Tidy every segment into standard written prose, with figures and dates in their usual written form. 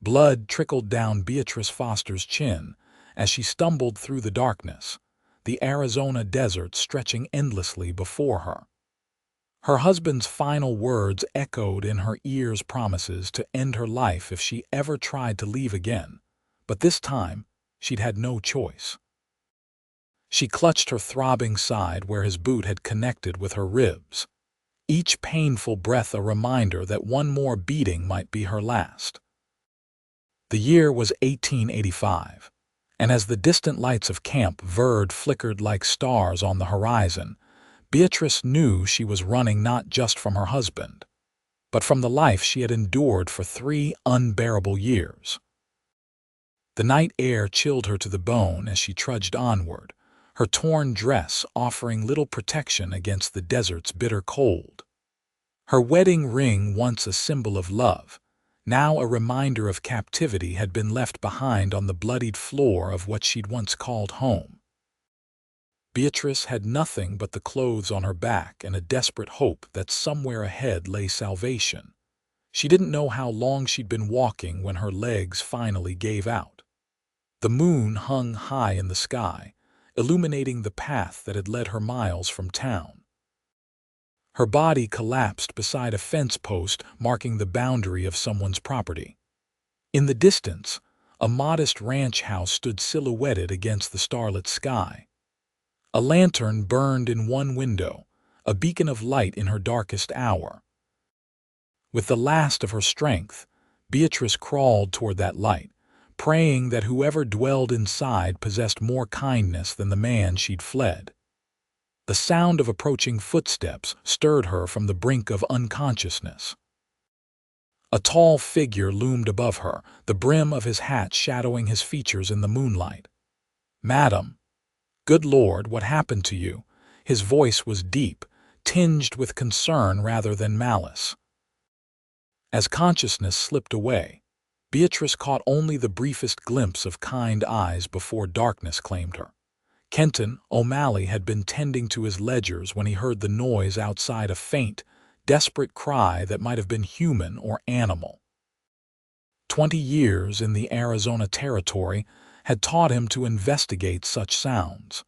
Blood trickled down Beatrice Foster's chin as she stumbled through the darkness, the Arizona desert stretching endlessly before her. Her husband's final words echoed in her ears, promises to end her life if she ever tried to leave again, but this time she'd had no choice. She clutched her throbbing side where his boot had connected with her ribs, each painful breath a reminder that one more beating might be her last. The year was 1885, and as the distant lights of Camp Verde flickered like stars on the horizon, Beatrice knew she was running not just from her husband, but from the life she had endured for 3 unbearable years. The night air chilled her to the bone as she trudged onward, her torn dress offering little protection against the desert's bitter cold. Her wedding ring, once a symbol of love, now a reminder of captivity, had been left behind on the bloodied floor of what she'd once called home. Beatrice had nothing but the clothes on her back and a desperate hope that somewhere ahead lay salvation. She didn't know how long she'd been walking when her legs finally gave out. The moon hung high in the sky, illuminating the path that had led her miles from town. Her body collapsed beside a fence post marking the boundary of someone's property. In the distance, a modest ranch house stood silhouetted against the starlit sky. A lantern burned in one window, a beacon of light in her darkest hour. With the last of her strength, Beatrice crawled toward that light, praying that whoever dwelled inside possessed more kindness than the man she'd fled. The sound of approaching footsteps stirred her from the brink of unconsciousness. A tall figure loomed above her, the brim of his hat shadowing his features in the moonlight. "Madam, good Lord, what happened to you?" His voice was deep, tinged with concern rather than malice. As consciousness slipped away, Beatrice caught only the briefest glimpse of kind eyes before darkness claimed her. Kenton O'Malley had been tending to his ledgers when he heard the noise outside, a faint, desperate cry that might have been human or animal. 20 years in the Arizona territory had taught him to investigate such sounds.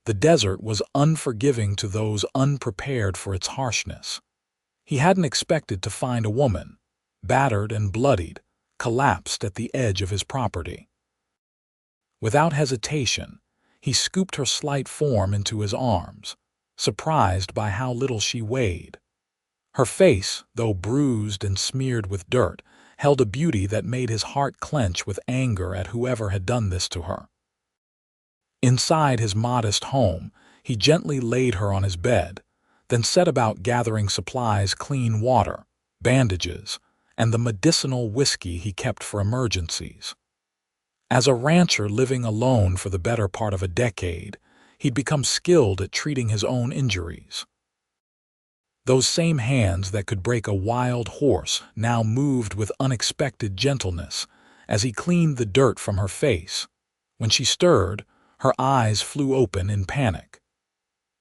The desert was unforgiving to those unprepared for its harshness. He hadn't expected to find a woman, battered and bloodied, collapsed at the edge of his property. Without hesitation, he scooped her slight form into his arms, surprised by how little she weighed. Her face, though bruised and smeared with dirt, held a beauty that made his heart clench with anger at whoever had done this to her. Inside his modest home, he gently laid her on his bed, then set about gathering supplies: clean water, bandages, and the medicinal whiskey he kept for emergencies. As a rancher living alone for the better part of a decade, he'd become skilled at treating his own injuries. Those same hands that could break a wild horse now moved with unexpected gentleness as he cleaned the dirt from her face. When she stirred, her eyes flew open in panic.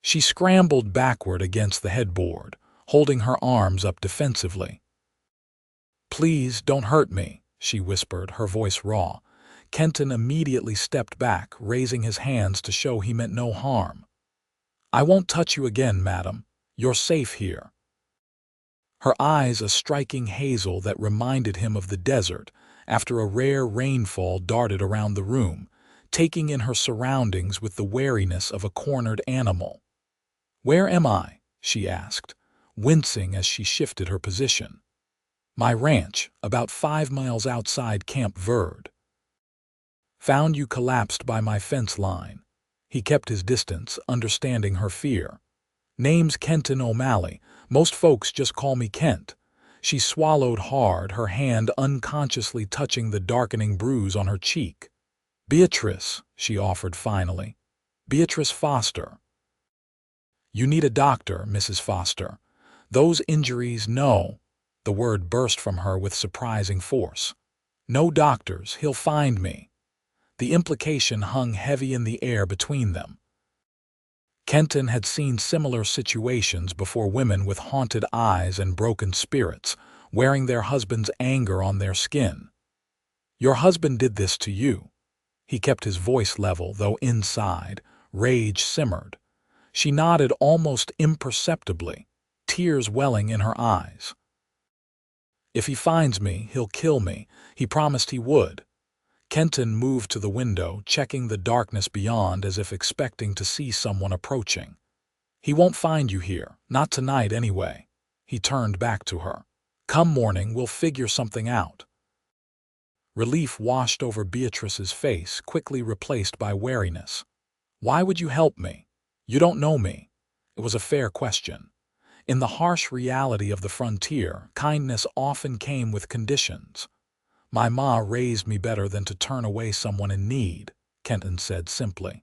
She scrambled backward against the headboard, holding her arms up defensively. "Please don't hurt me," she whispered, her voice raw. Kenton immediately stepped back, raising his hands to show he meant no harm. "I won't touch you again, madam. You're safe here." Her eyes a striking hazel that reminded him of the desert after a rare rainfall darted around the room, taking in her surroundings with the wariness of a cornered animal. "Where am I?" she asked, wincing as she shifted her position. "My ranch, about 5 miles outside Camp Verde." "Found you collapsed by my fence line." He kept his distance, understanding her fear. "Name's Kenton O'Malley. Most folks just call me Kent." She swallowed hard, her hand unconsciously touching the darkening bruise on her cheek. "Beatrice," she offered finally. "Beatrice Foster." "You need a doctor, Mrs. Foster. Those injuries, no." The word burst from her with surprising force. "No doctors, he'll find me." The implication hung heavy in the air between them. Kenton had seen similar situations before: women with haunted eyes and broken spirits, wearing their husband's anger on their skin. Your husband did this to you." He kept his voice level, though inside, rage simmered. She nodded almost imperceptibly, tears welling in her eyes. "If he finds me, he'll kill me. He promised he would." Kenton moved to the window, checking the darkness beyond as if expecting to see someone approaching. "He won't find you here, not tonight anyway." He turned back to her. "Come morning, we'll figure something out." Relief washed over Beatrice's face, quickly replaced by wariness. "Why would you help me? You don't know me." It was a fair question. In the harsh reality of the frontier, kindness often came with conditions. "My ma raised me better than to turn away someone in need," Kenton said simply.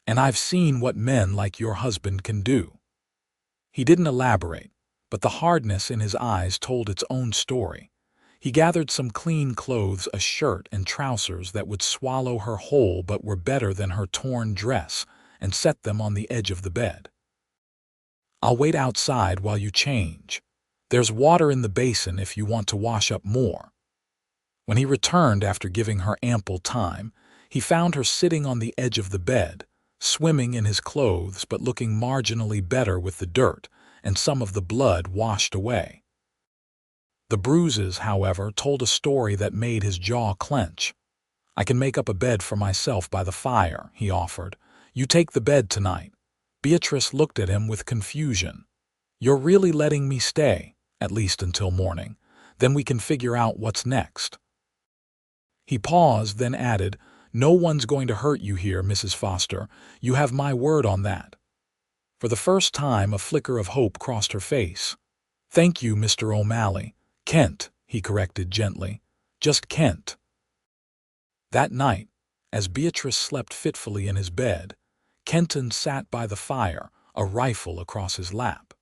"And I've seen what men like your husband can do." He didn't elaborate, but the hardness in his eyes told its own story. He gathered some clean clothes, a shirt and trousers that would swallow her whole but were better than her torn dress, and set them on the edge of the bed. "I'll wait outside while you change. There's water in the basin if you want to wash up more." When he returned after giving her ample time, he found her sitting on the edge of the bed, swimming in his clothes but looking marginally better with the dirt and some of the blood washed away. The bruises, however, told a story that made his jaw clench. "I can make up a bed for myself by the fire," he offered. "You take the bed tonight." Beatrice looked at him with confusion. "You're really letting me stay, at least until morning. Then we can figure out what's next." He paused, then added, "No one's going to hurt you here, Mrs. Foster. You have my word on that." For the first time, a flicker of hope crossed her face. "Thank you, Mr. O'Malley." "Kent," he corrected gently. "Just Kent." That night, as Beatrice slept fitfully in his bed, Kenton sat by the fire, a rifle across his lap.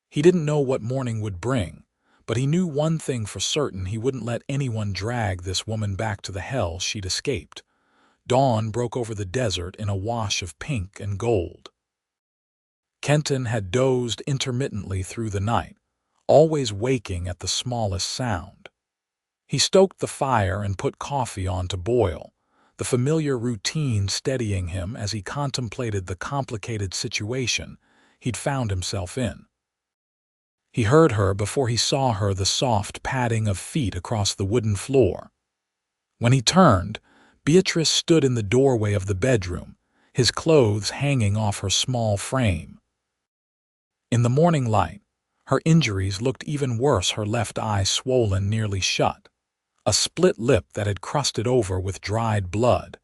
He didn't know what morning would bring, but he knew one thing for certain: he wouldn't let anyone drag this woman back to the hell she'd escaped. Dawn broke over the desert in a wash of pink and gold. Kenton had dozed intermittently through the night, always waking at the smallest sound. He stoked the fire and put coffee on to boil, the familiar routine steadying him as he contemplated the complicated situation he'd found himself in. He heard her before he saw her, the soft padding of feet across the wooden floor. When he turned, Beatrice stood in the doorway of the bedroom, his clothes hanging off her small frame. In the morning light, her injuries looked even worse, her left eye swollen nearly shut, a split lip that had crusted over with dried blood,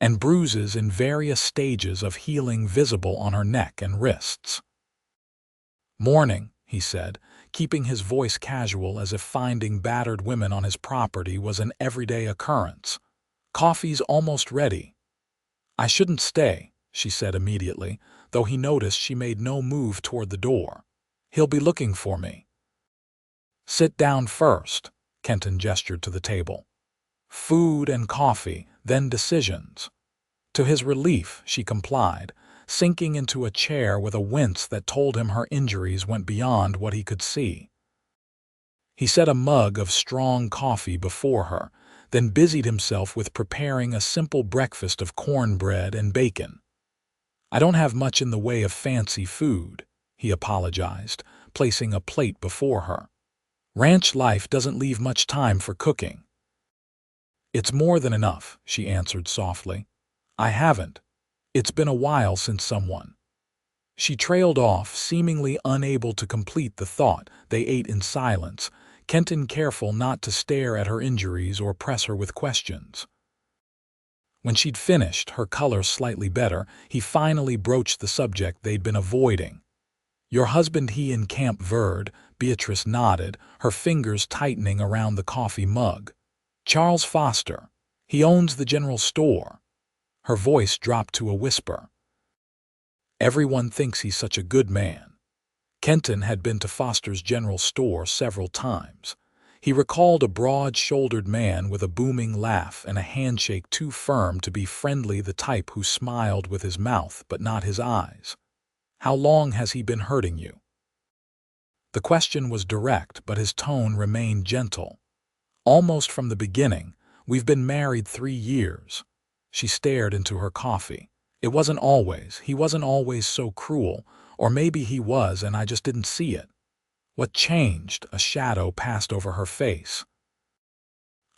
and bruises in various stages of healing visible on her neck and wrists. "Morning," he said, keeping his voice casual as if finding battered women on his property was an everyday occurrence. "Coffee's almost ready." "I shouldn't stay," she said immediately, though he noticed she made no move toward the door. "He'll be looking for me." "Sit down first," Kenton gestured to the table. "Food and coffee, then decisions." To his relief, she complied, sinking into a chair with a wince that told him her injuries went beyond what he could see. He set a mug of strong coffee before her, then busied himself with preparing a simple breakfast of cornbread and bacon. "I don't have much in the way of fancy food," he apologized, placing a plate before her. "Ranch life doesn't leave much time for cooking." "It's more than enough," she answered softly. "I haven't. It's been a while since someone." She trailed off, seemingly unable to complete the thought. They ate in silence, Kenton careful not to stare at her injuries or press her with questions. When she'd finished, her color slightly better, he finally broached the subject they'd been avoiding. "Your husband, he in Camp Verde?" Beatrice nodded, her fingers tightening around the coffee mug. "Charles Foster. He owns the general store." Her voice dropped to a whisper. "Everyone thinks he's such a good man." Kenton had been to Foster's general store several times. He recalled a broad-shouldered man with a booming laugh and a handshake too firm to be friendly, the type who smiled with his mouth but not his eyes. "How long has he been hurting you?" The question was direct, but his tone remained gentle. Almost from the beginning, We've been married 3 years. She stared into her coffee. He wasn't always so cruel, or maybe he was and I just didn't see it. What changed? A shadow passed over her face.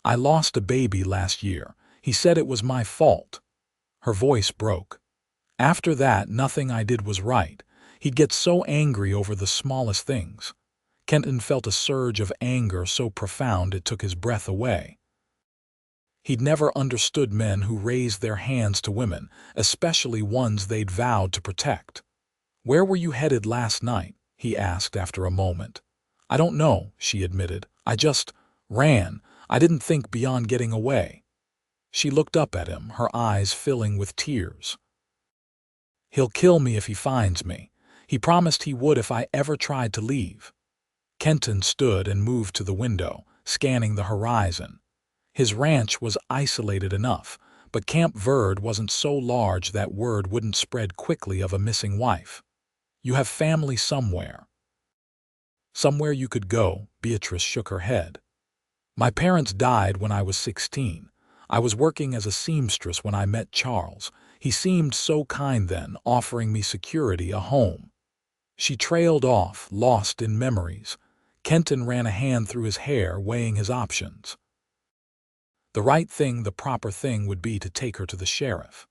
I lost a baby last year. He said it was my fault. Her voice broke. After that, nothing I did was right. He'd get so angry over the smallest things. Kenton felt a surge of anger so profound it took his breath away. He'd never understood men who raised their hands to women, especially ones they'd vowed to protect. "Where were you headed last night?" he asked after a moment. "I don't know," she admitted. "I just ran. I didn't think beyond getting away." She looked up at him, her eyes filling with tears. "He'll kill me if he finds me. He promised he would if I ever tried to leave." Kenton stood and moved to the window, scanning the horizon. His ranch was isolated enough, but Camp Verde wasn't so large that word wouldn't spread quickly of a missing wife. "You have family somewhere?" "Somewhere you could go," Beatrice shook her head. "My parents died when I was 16. I was working as a seamstress when I met Charles. He seemed so kind then, offering me security, a home." She trailed off, lost in memories. Kenton ran a hand through his hair, weighing his options. The proper thing would be to take her to the sheriff.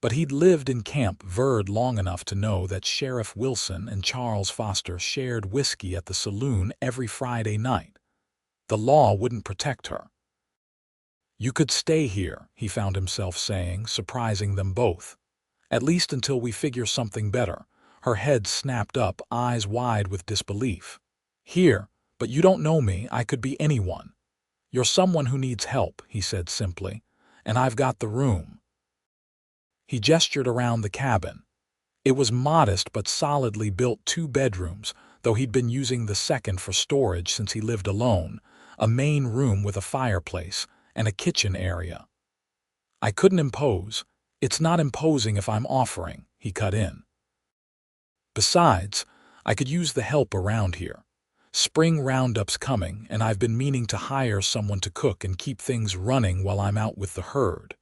But he'd lived in Camp Verde long enough to know that Sheriff Wilson and Charles Foster shared whiskey at the saloon every Friday night. The law wouldn't protect her. "You could stay here," he found himself saying, surprising them both. "At least until we figure something better." Her head snapped up, eyes wide with disbelief. "Here, but you don't know me. I could be anyone." "You're someone who needs help," he said simply, "and I've got the room." He gestured around the cabin. It was modest but solidly built, 2 bedrooms, though he'd been using the second for storage since he lived alone, a main room with a fireplace, and a kitchen area. "I couldn't impose. It's not imposing if I'm offering," he cut in. "Besides, I could use the help around here. Spring roundup's coming, and I've been meaning to hire someone to cook and keep things running while I'm out with the herd."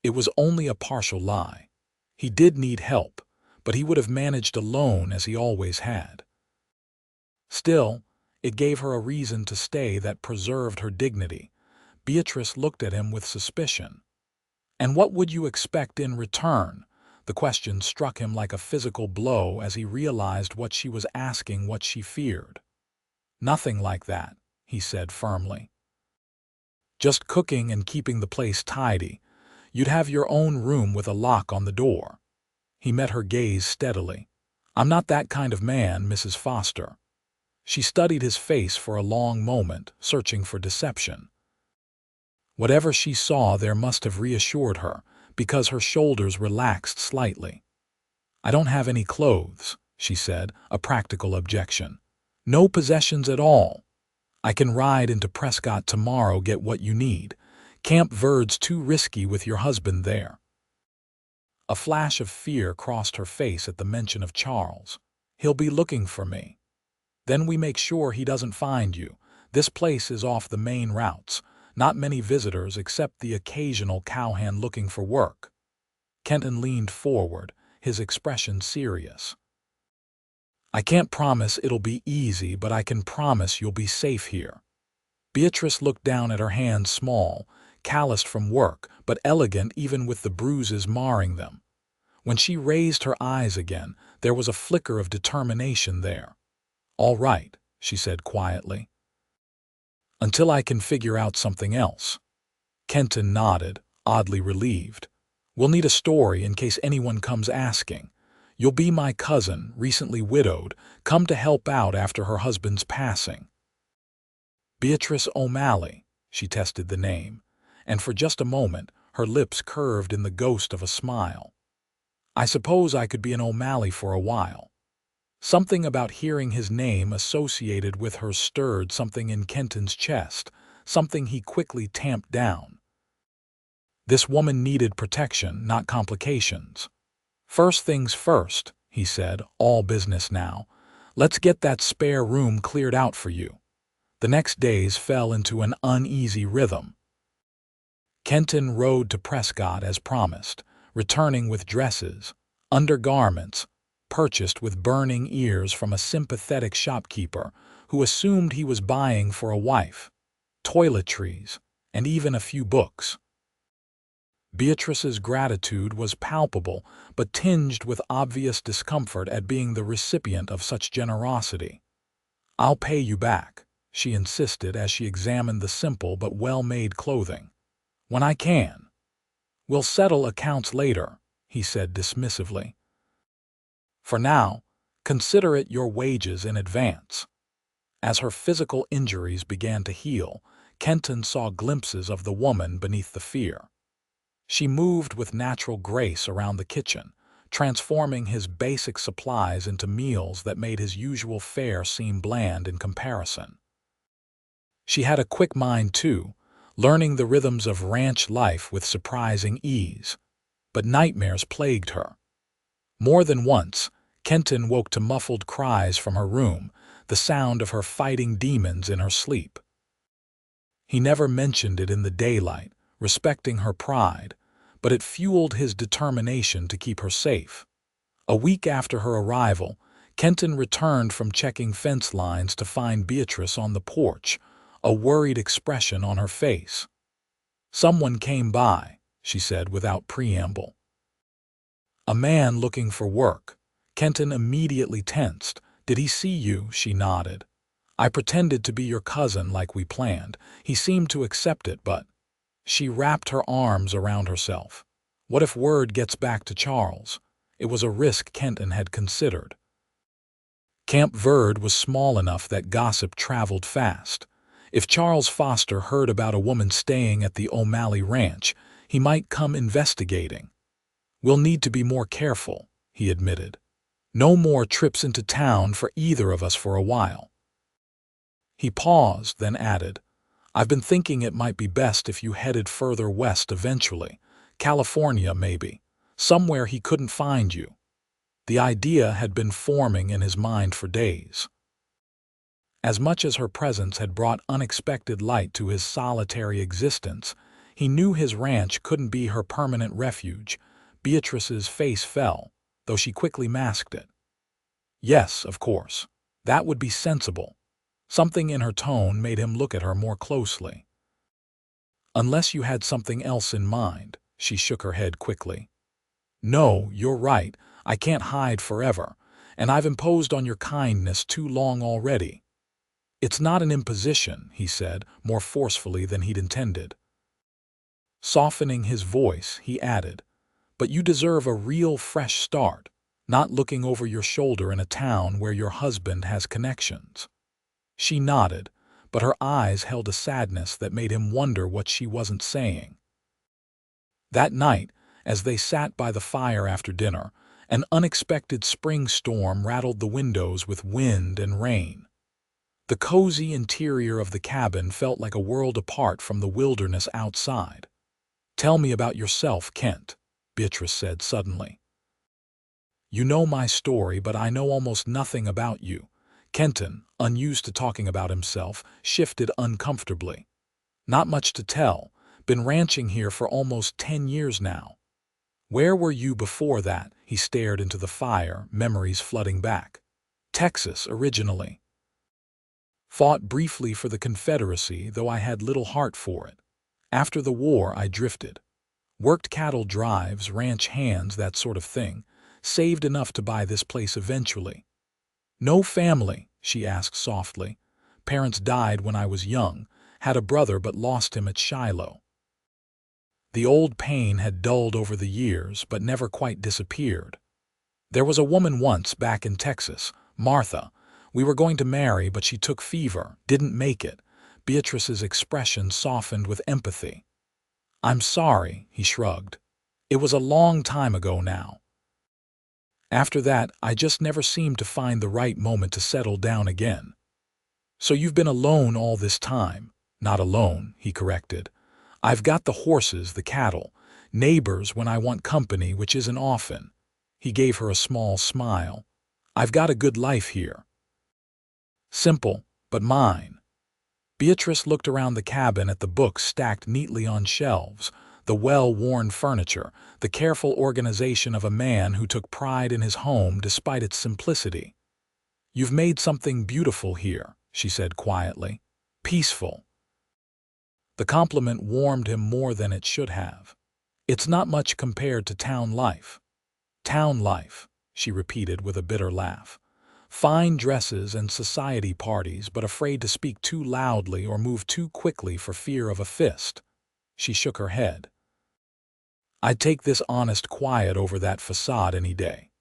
It was only a partial lie. He did need help, but he would have managed alone as he always had. Still, it gave her a reason to stay that preserved her dignity. Beatrice looked at him with suspicion. "And what would you expect in return?" The question struck him like a physical blow as he realized what she was asking, what she feared. "Nothing like that," he said firmly. "Just cooking and keeping the place tidy. You'd have your own room with a lock on the door." He met her gaze steadily. "I'm not that kind of man, Mrs. Foster." She studied his face for a long moment, searching for deception. Whatever she saw there must have reassured her, because her shoulders relaxed slightly. "I don't have any clothes," she said, a practical objection. "No possessions at all. I can ride into Prescott tomorrow, get what you need. Camp Verde's too risky with your husband there." A flash of fear crossed her face at the mention of Charles. "He'll be looking for me." "Then we make sure he doesn't find you. This place is off the main routes. Not many visitors except the occasional cowhand looking for work." Kenton leaned forward, his expression serious. "I can't promise it'll be easy, but I can promise you'll be safe here." Beatrice looked down at her hands, small, calloused from work, but elegant even with the bruises marring them. When she raised her eyes again, there was a flicker of determination there. "All right," she said quietly. "Until I can figure out something else." Kenton nodded, oddly relieved. "We'll need a story in case anyone comes asking. You'll be my cousin, recently widowed, come to help out after her husband's passing." "Beatrice O'Malley," she tested the name, and for just a moment her lips curved in the ghost of a smile. "I suppose I could be an O'Malley for a while." Something about hearing his name associated with her stirred something in Kenton's chest, something he quickly tamped down. This woman needed protection, not complications. "First things first," he said, "all business now. Let's get that spare room cleared out for you." The next days fell into an uneasy rhythm. Kenton rode to Prescott as promised, returning with dresses, undergarments, purchased with burning ears from a sympathetic shopkeeper who assumed he was buying for a wife, toiletries, and even a few books. Beatrice's gratitude was palpable, but tinged with obvious discomfort at being the recipient of such generosity. "I'll pay you back," she insisted as she examined the simple but well-made clothing. "When I can." "We'll settle accounts later," he said dismissively. "For now, consider it your wages in advance." As her physical injuries began to heal, Kenton saw glimpses of the woman beneath the fear. She moved with natural grace around the kitchen, transforming his basic supplies into meals that made his usual fare seem bland in comparison. She had a quick mind, too, learning the rhythms of ranch life with surprising ease. But nightmares plagued her. More than once, Kenton woke to muffled cries from her room, the sound of her fighting demons in her sleep. He never mentioned it in the daylight, respecting her pride, but it fueled his determination to keep her safe. A week after her arrival, Kenton returned from checking fence lines to find Beatrice on the porch, a worried expression on her face. "Someone came by," she said without preamble. "A man looking for work." Kenton immediately tensed. "Did he see you?" She nodded. "I pretended to be your cousin like we planned. He seemed to accept it, but—" She wrapped her arms around herself. What if word gets back to Charles? It was a risk Kenton had considered. Camp Verde was small enough that gossip traveled fast. If Charles Foster heard about a woman staying at the O'Malley ranch, he might come investigating. "We'll need to be more careful," he admitted. "No more trips into town for either of us for a while." He paused, then added, "I've been thinking it might be best if you headed further west eventually. California, maybe. Somewhere he couldn't find you." The idea had been forming in his mind for days. As much as her presence had brought unexpected light to his solitary existence, he knew his ranch couldn't be her permanent refuge. Beatrice's face fell, though she quickly masked it. "Yes, of course. That would be sensible." Something in her tone made him look at her more closely. "Unless you had something else in mind," she shook her head quickly. "No, you're right. I can't hide forever, and I've imposed on your kindness too long already." "It's not an imposition," he said, more forcefully than he'd intended. Softening his voice, he added, "But you deserve a real fresh start, not looking over your shoulder in a town where your husband has connections." She nodded, but her eyes held a sadness that made him wonder what she wasn't saying. That night, as they sat by the fire after dinner, an unexpected spring storm rattled the windows with wind and rain. The cozy interior of the cabin felt like a world apart from the wilderness outside. "Tell me about yourself, Kent," Beatrice said suddenly. "You know my story, but I know almost nothing about you." Kenton, unused to talking about himself, shifted uncomfortably. "Not much to tell. Been ranching here for almost 10 years now." "Where were you before that?" He stared into the fire, memories flooding back. "Texas, originally. Fought briefly for the Confederacy, though I had little heart for it. After the war, I drifted. Worked cattle drives, ranch hands, that sort of thing. Saved enough to buy this place eventually." "No family?" she asked softly. "Parents died when I was young. Had a brother but lost him at Shiloh." The old pain had dulled over the years, but never quite disappeared. "There was a woman once back in Texas, Martha. We were going to marry, but she took fever, didn't make it." Beatrice's expression softened with empathy. "I'm sorry," he shrugged. "It was a long time ago now. After that, I just never seemed to find the right moment to settle down again." "So you've been alone all this time?" "Not alone," he corrected. "I've got the horses, the cattle, neighbors when I want company, which isn't often." He gave her a small smile. "I've got a good life here. Simple, but mine." Beatrice looked around the cabin at the books stacked neatly on shelves, the well-worn furniture, the careful organization of a man who took pride in his home despite its simplicity. "You've made something beautiful here," she said quietly. "Peaceful." The compliment warmed him more than it should have. "It's not much compared to town life." "Town life," she repeated with a bitter laugh. "Fine dresses and society parties, but afraid to speak too loudly or move too quickly for fear of a fist." She shook her head. "I'd take this honest quiet over that facade any day."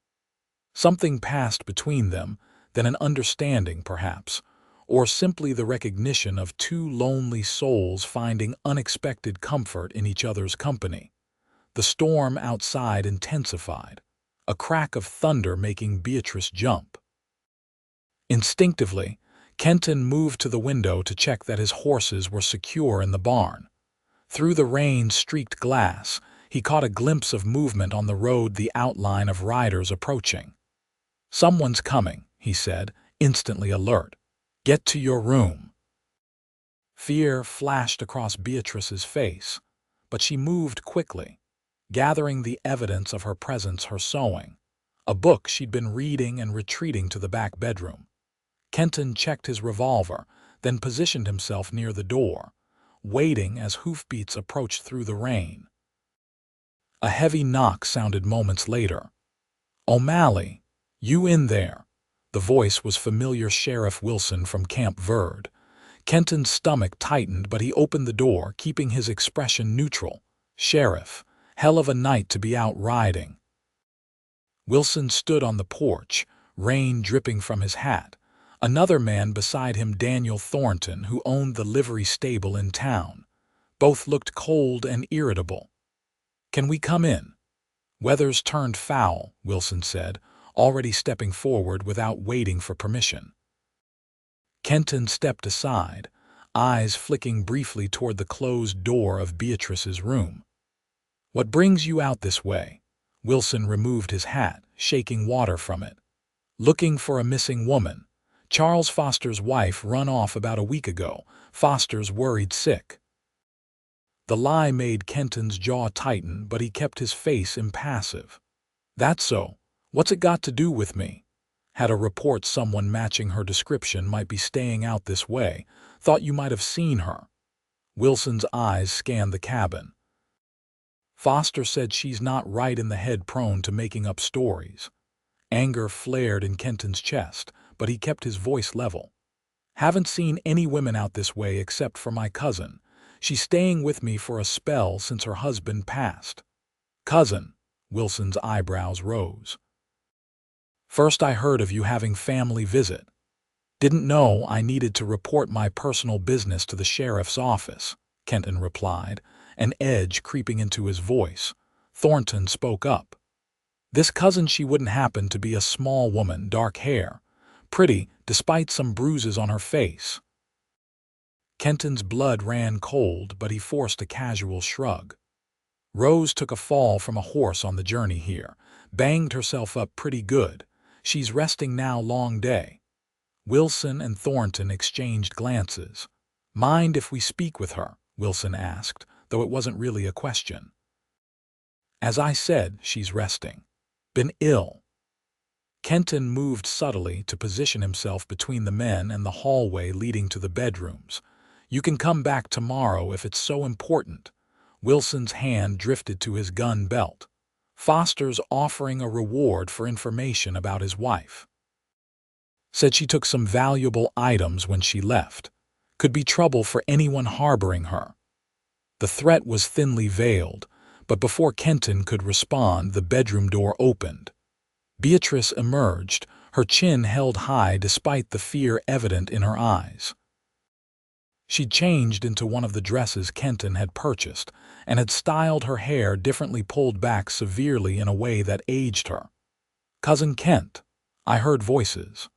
Something passed between them, then an understanding perhaps, or simply the recognition of two lonely souls finding unexpected comfort in each other's company. The storm outside intensified, a crack of thunder making Beatrice jump. Instinctively, Kenton moved to the window to check that his horses were secure in the barn. Through the rain-streaked glass, he caught a glimpse of movement on the road, the outline of riders approaching. "Someone's coming," he said, instantly alert. "Get to your room." Fear flashed across Beatrice's face, but she moved quickly, gathering the evidence of her presence, her sewing, a book she'd been reading, and retreating to the back bedroom. Kenton checked his revolver, then positioned himself near the door, waiting as hoofbeats approached through the rain. A heavy knock sounded moments later. "O'Malley, you in there?" The voice was familiar, Sheriff Wilson from Camp Verde. Kenton's stomach tightened, but he opened the door, keeping his expression neutral. "Sheriff, hell of a night to be out riding." Wilson stood on the porch, rain dripping from his hat. Another man beside him, Daniel Thornton, who owned the livery stable in town. Both looked cold and irritable. "Can we come in?" "Weather's turned foul," Wilson said, already stepping forward without waiting for permission. Kenton stepped aside, eyes flicking briefly toward the closed door of Beatrice's room. "What brings you out this way?" Wilson removed his hat, shaking water from it. "Looking for a missing woman. Charles Foster's wife run off about a week ago. Foster's worried sick." The lie made Kenton's jaw tighten, but he kept his face impassive. "That's so. What's it got to do with me? Had a report someone matching her description might be staying out this way. Thought you might have seen her." Wilson's eyes scanned the cabin. "Foster said she's not right in the head, prone to making up stories." Anger flared in Kenton's chest, but he kept his voice level. "Haven't seen any women out this way except for my cousin. She's staying with me for a spell since her husband passed." "Cousin?" Wilson's eyebrows rose. "First I heard of you having family visit. Didn't know I needed to report my personal business to the sheriff's office," Kenton replied, an edge creeping into his voice. Thornton spoke up. "This cousin, she wouldn't happen to be a small woman, dark hair, pretty despite some bruises on her face." Kenton's blood ran cold, but he forced a casual shrug. "Rose took a fall from a horse on the journey here. Banged herself up pretty good. She's resting now, long day." Wilson and Thornton exchanged glances. "Mind if we speak with her?" Wilson asked, though it wasn't really a question. "As I said, she's resting. Been ill." Kenton moved subtly to position himself between the men and the hallway leading to the bedrooms. "You can come back tomorrow if it's so important." Wilson's hand drifted to his gun belt. "Foster's offering a reward for information about his wife. Said she took some valuable items when she left. Could be trouble for anyone harboring her." The threat was thinly veiled, but before Kenton could respond, the bedroom door opened. Beatrice emerged, her chin held high despite the fear evident in her eyes. She'd changed into one of the dresses Kenton had purchased and had styled her hair differently, pulled back severely in a way that aged her. "Cousin Kent," I heard voices.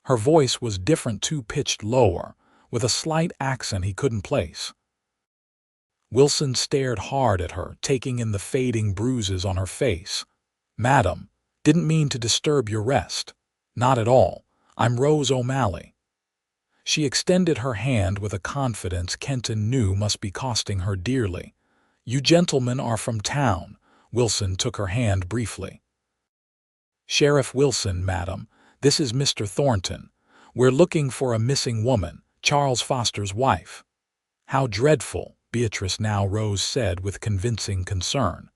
Her voice was different too, pitched lower, with a slight accent he couldn't place. Wilson stared hard at her, taking in the fading bruises on her face. "Madam, didn't mean to disturb your rest." "Not at all. I'm Rose O'Malley." She extended her hand with a confidence Kenton knew must be costing her dearly. "You gentlemen are from town." Wilson took her hand briefly. "Sheriff Wilson, madam. This is Mr. Thornton. We're looking for a missing woman, Charles Foster's wife." "How dreadful," Beatrice now rose said with convincing concern.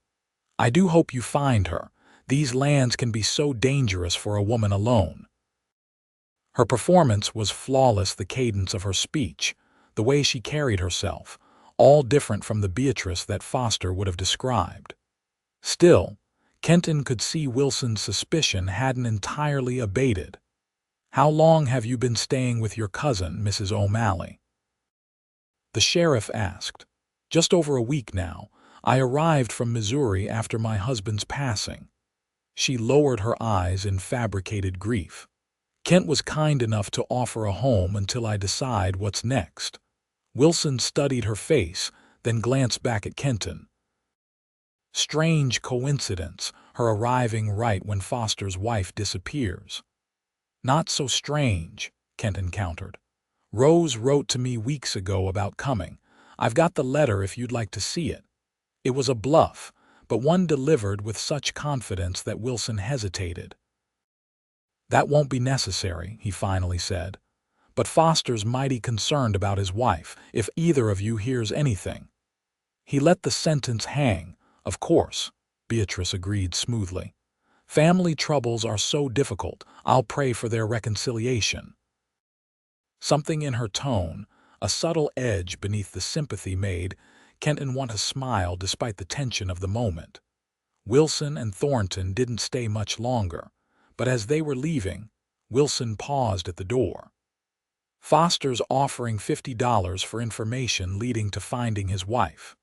"I do hope you find her. These lands can be so dangerous for a woman alone." Her performance was flawless, the cadence of her speech, the way she carried herself, all different from the Beatrice that Foster would have described. Still, Kenton could see Wilson's suspicion hadn't entirely abated. "How long have you been staying with your cousin, Mrs. O'Malley?" the sheriff asked. "Just over a week now. I arrived from Missouri after my husband's passing." She lowered her eyes in fabricated grief. "Kent was kind enough to offer a home until I decide what's next." Wilson studied her face, then glanced back at Kenton. "Strange coincidence, her arriving right when Foster's wife disappears." "Not so strange," Kenton countered. "Rose wrote to me weeks ago about coming. I've got the letter if you'd like to see it." It was a bluff, but one delivered with such confidence that Wilson hesitated. "That won't be necessary," he finally said. "But Foster's mighty concerned about his wife, if either of you hears anything." He let the sentence hang. "Of course," Beatrice agreed smoothly. "Family troubles are so difficult. I'll pray for their reconciliation." Something in her tone, a subtle edge beneath the sympathy, made Kenton want to smile despite the tension of the moment. Wilson and Thornton didn't stay much longer, but as they were leaving, Wilson paused at the door. "Foster's offering $50 for information leading to finding his wife.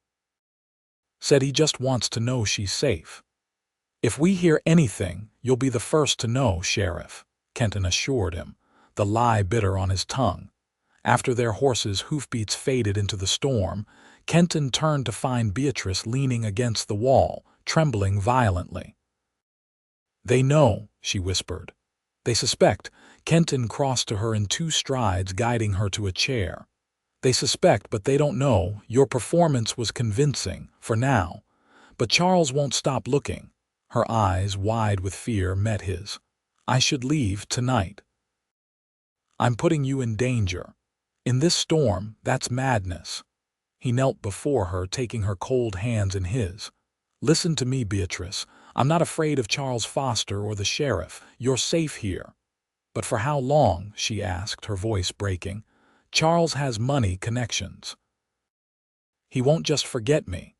Said he just wants to know she's safe." "If we hear anything, you'll be the first to know, Sheriff," Kenton assured him, the lie bitter on his tongue. After their horses' hoofbeats faded into the storm, Kenton turned to find Beatrice leaning against the wall, trembling violently. "They know," she whispered. "They suspect." Kenton crossed to her in 2 strides, guiding her to a chair. "They suspect, but they don't know. Your performance was convincing, for now. But Charles won't stop looking." Her eyes, wide with fear, met his. "I should leave tonight. I'm putting you in danger. In this storm, that's madness." He knelt before her, taking her cold hands in his. "Listen to me, Beatrice. I'm not afraid of Charles Foster or the sheriff. You're safe here." "But for how long?" she asked, her voice breaking. "Charles has money, connections. He won't just forget me."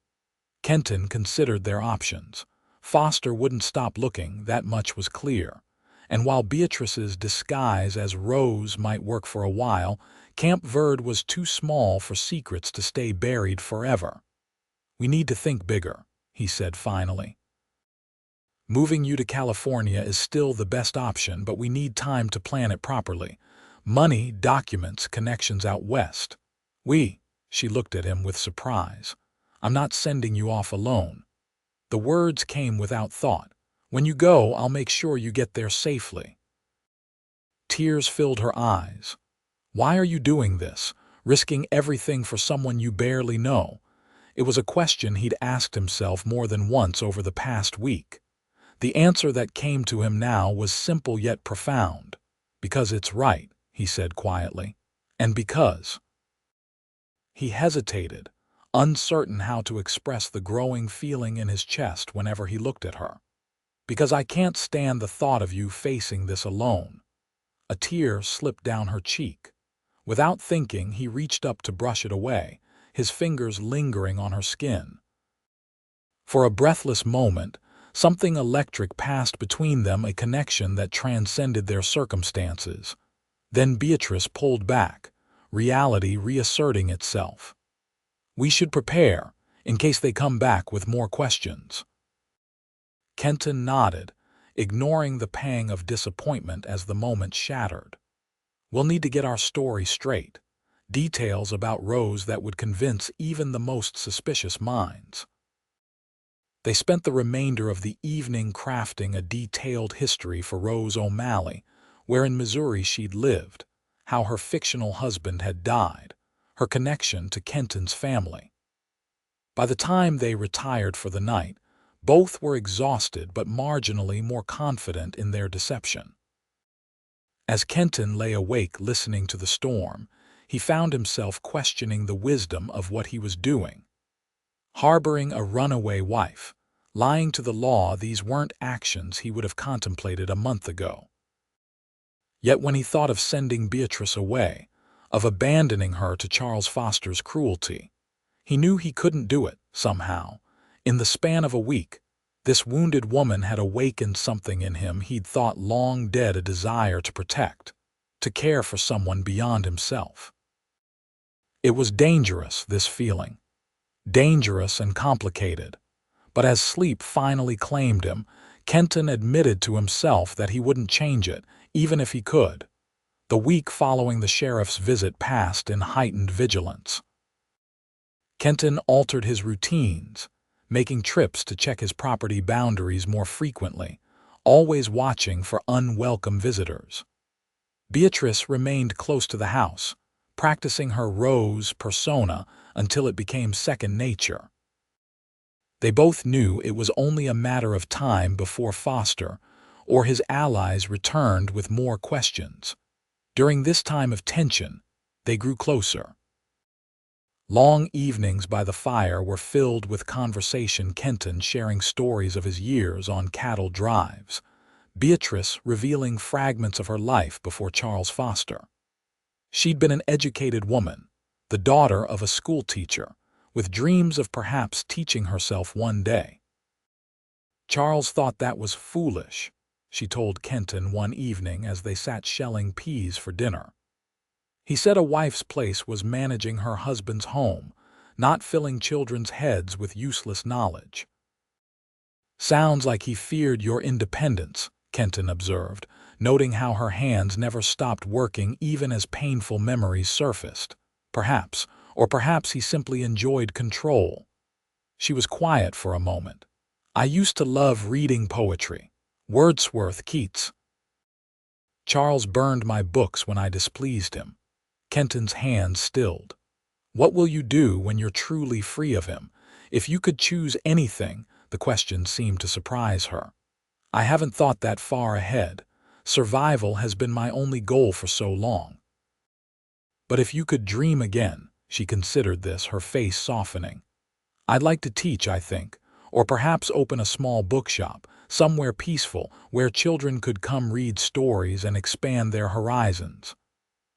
Kenton considered their options. Foster wouldn't stop looking, that much was clear. And while Beatrice's disguise as Rose might work for a while, Camp Verde was too small for secrets to stay buried forever. "We need to think bigger," he said finally. "Moving you to California is still the best option, but we need time to plan it properly. Money, documents, connections out west." She looked at him with surprise. "I'm not sending you off alone." The words came without thought. "When you go, I'll make sure you get there safely." Tears filled her eyes. "Why are you doing this, risking everything for someone you barely know?" It was a question he'd asked himself more than once over the past week. The answer that came to him now was simple yet profound. "Because it's right," he said quietly. "And because—" He hesitated, uncertain how to express the growing feeling in his chest whenever he looked at her. "Because I can't stand the thought of you facing this alone." A tear slipped down her cheek. Without thinking, he reached up to brush it away, his fingers lingering on her skin. For a breathless moment, something electric passed between them, a connection that transcended their circumstances. Then Beatrice pulled back, reality reasserting itself. "We should prepare, in case they come back with more questions." Kenton nodded, ignoring the pang of disappointment as the moment shattered. "We'll need to get our story straight. Details about Rose that would convince even the most suspicious minds." They spent the remainder of the evening crafting a detailed history for Rose O'Malley, where in Missouri she'd lived, how her fictional husband had died, her connection to Kenton's family. By the time they retired for the night, both were exhausted but marginally more confident in their deception. As Kenton lay awake listening to the storm, he found himself questioning the wisdom of what he was doing. Harboring a runaway wife, lying to the law, these weren't actions he would have contemplated a month ago. Yet when he thought of sending Beatrice away, of abandoning her to Charles Foster's cruelty, he knew he couldn't do it, somehow. In the span of a week, this wounded woman had awakened something in him he'd thought long dead, a desire to protect, to care for someone beyond himself. It was dangerous, this feeling. Dangerous and complicated. But as sleep finally claimed him, Kenton admitted to himself that he wouldn't change it, even if he could. The week following the sheriff's visit passed in heightened vigilance. Kenton altered his routines, making trips to check his property boundaries more frequently, always watching for unwelcome visitors. Beatrice remained close to the house, practicing her Rose persona until it became second nature. They both knew it was only a matter of time before Foster or his allies returned with more questions. During this time of tension, they grew closer. Long evenings by the fire were filled with conversation, Kenton sharing stories of his years on cattle drives, Beatrice revealing fragments of her life before Charles Foster. She'd been an educated woman, the daughter of a schoolteacher, with dreams of perhaps teaching herself one day. Charles thought that was foolish, she told Kenton one evening as they sat shelling peas for dinner. He said a wife's place was managing her husband's home, not filling children's heads with useless knowledge. Sounds like he feared your independence, Kenton observed, noting how her hands never stopped working even as painful memories surfaced. Perhaps he simply enjoyed control. She was quiet for a moment. I used to love reading poetry. Wordsworth, Keats. Charles burned my books when I displeased him. Kenton's hands stilled. What will you do when you're truly free of him? If you could choose anything, the question seemed to surprise her. I haven't thought that far ahead. Survival has been my only goal for so long. But if you could dream again, she considered this, her face softening. I'd like to teach, I think, or perhaps open a small bookshop, somewhere peaceful, where children could come read stories and expand their horizons.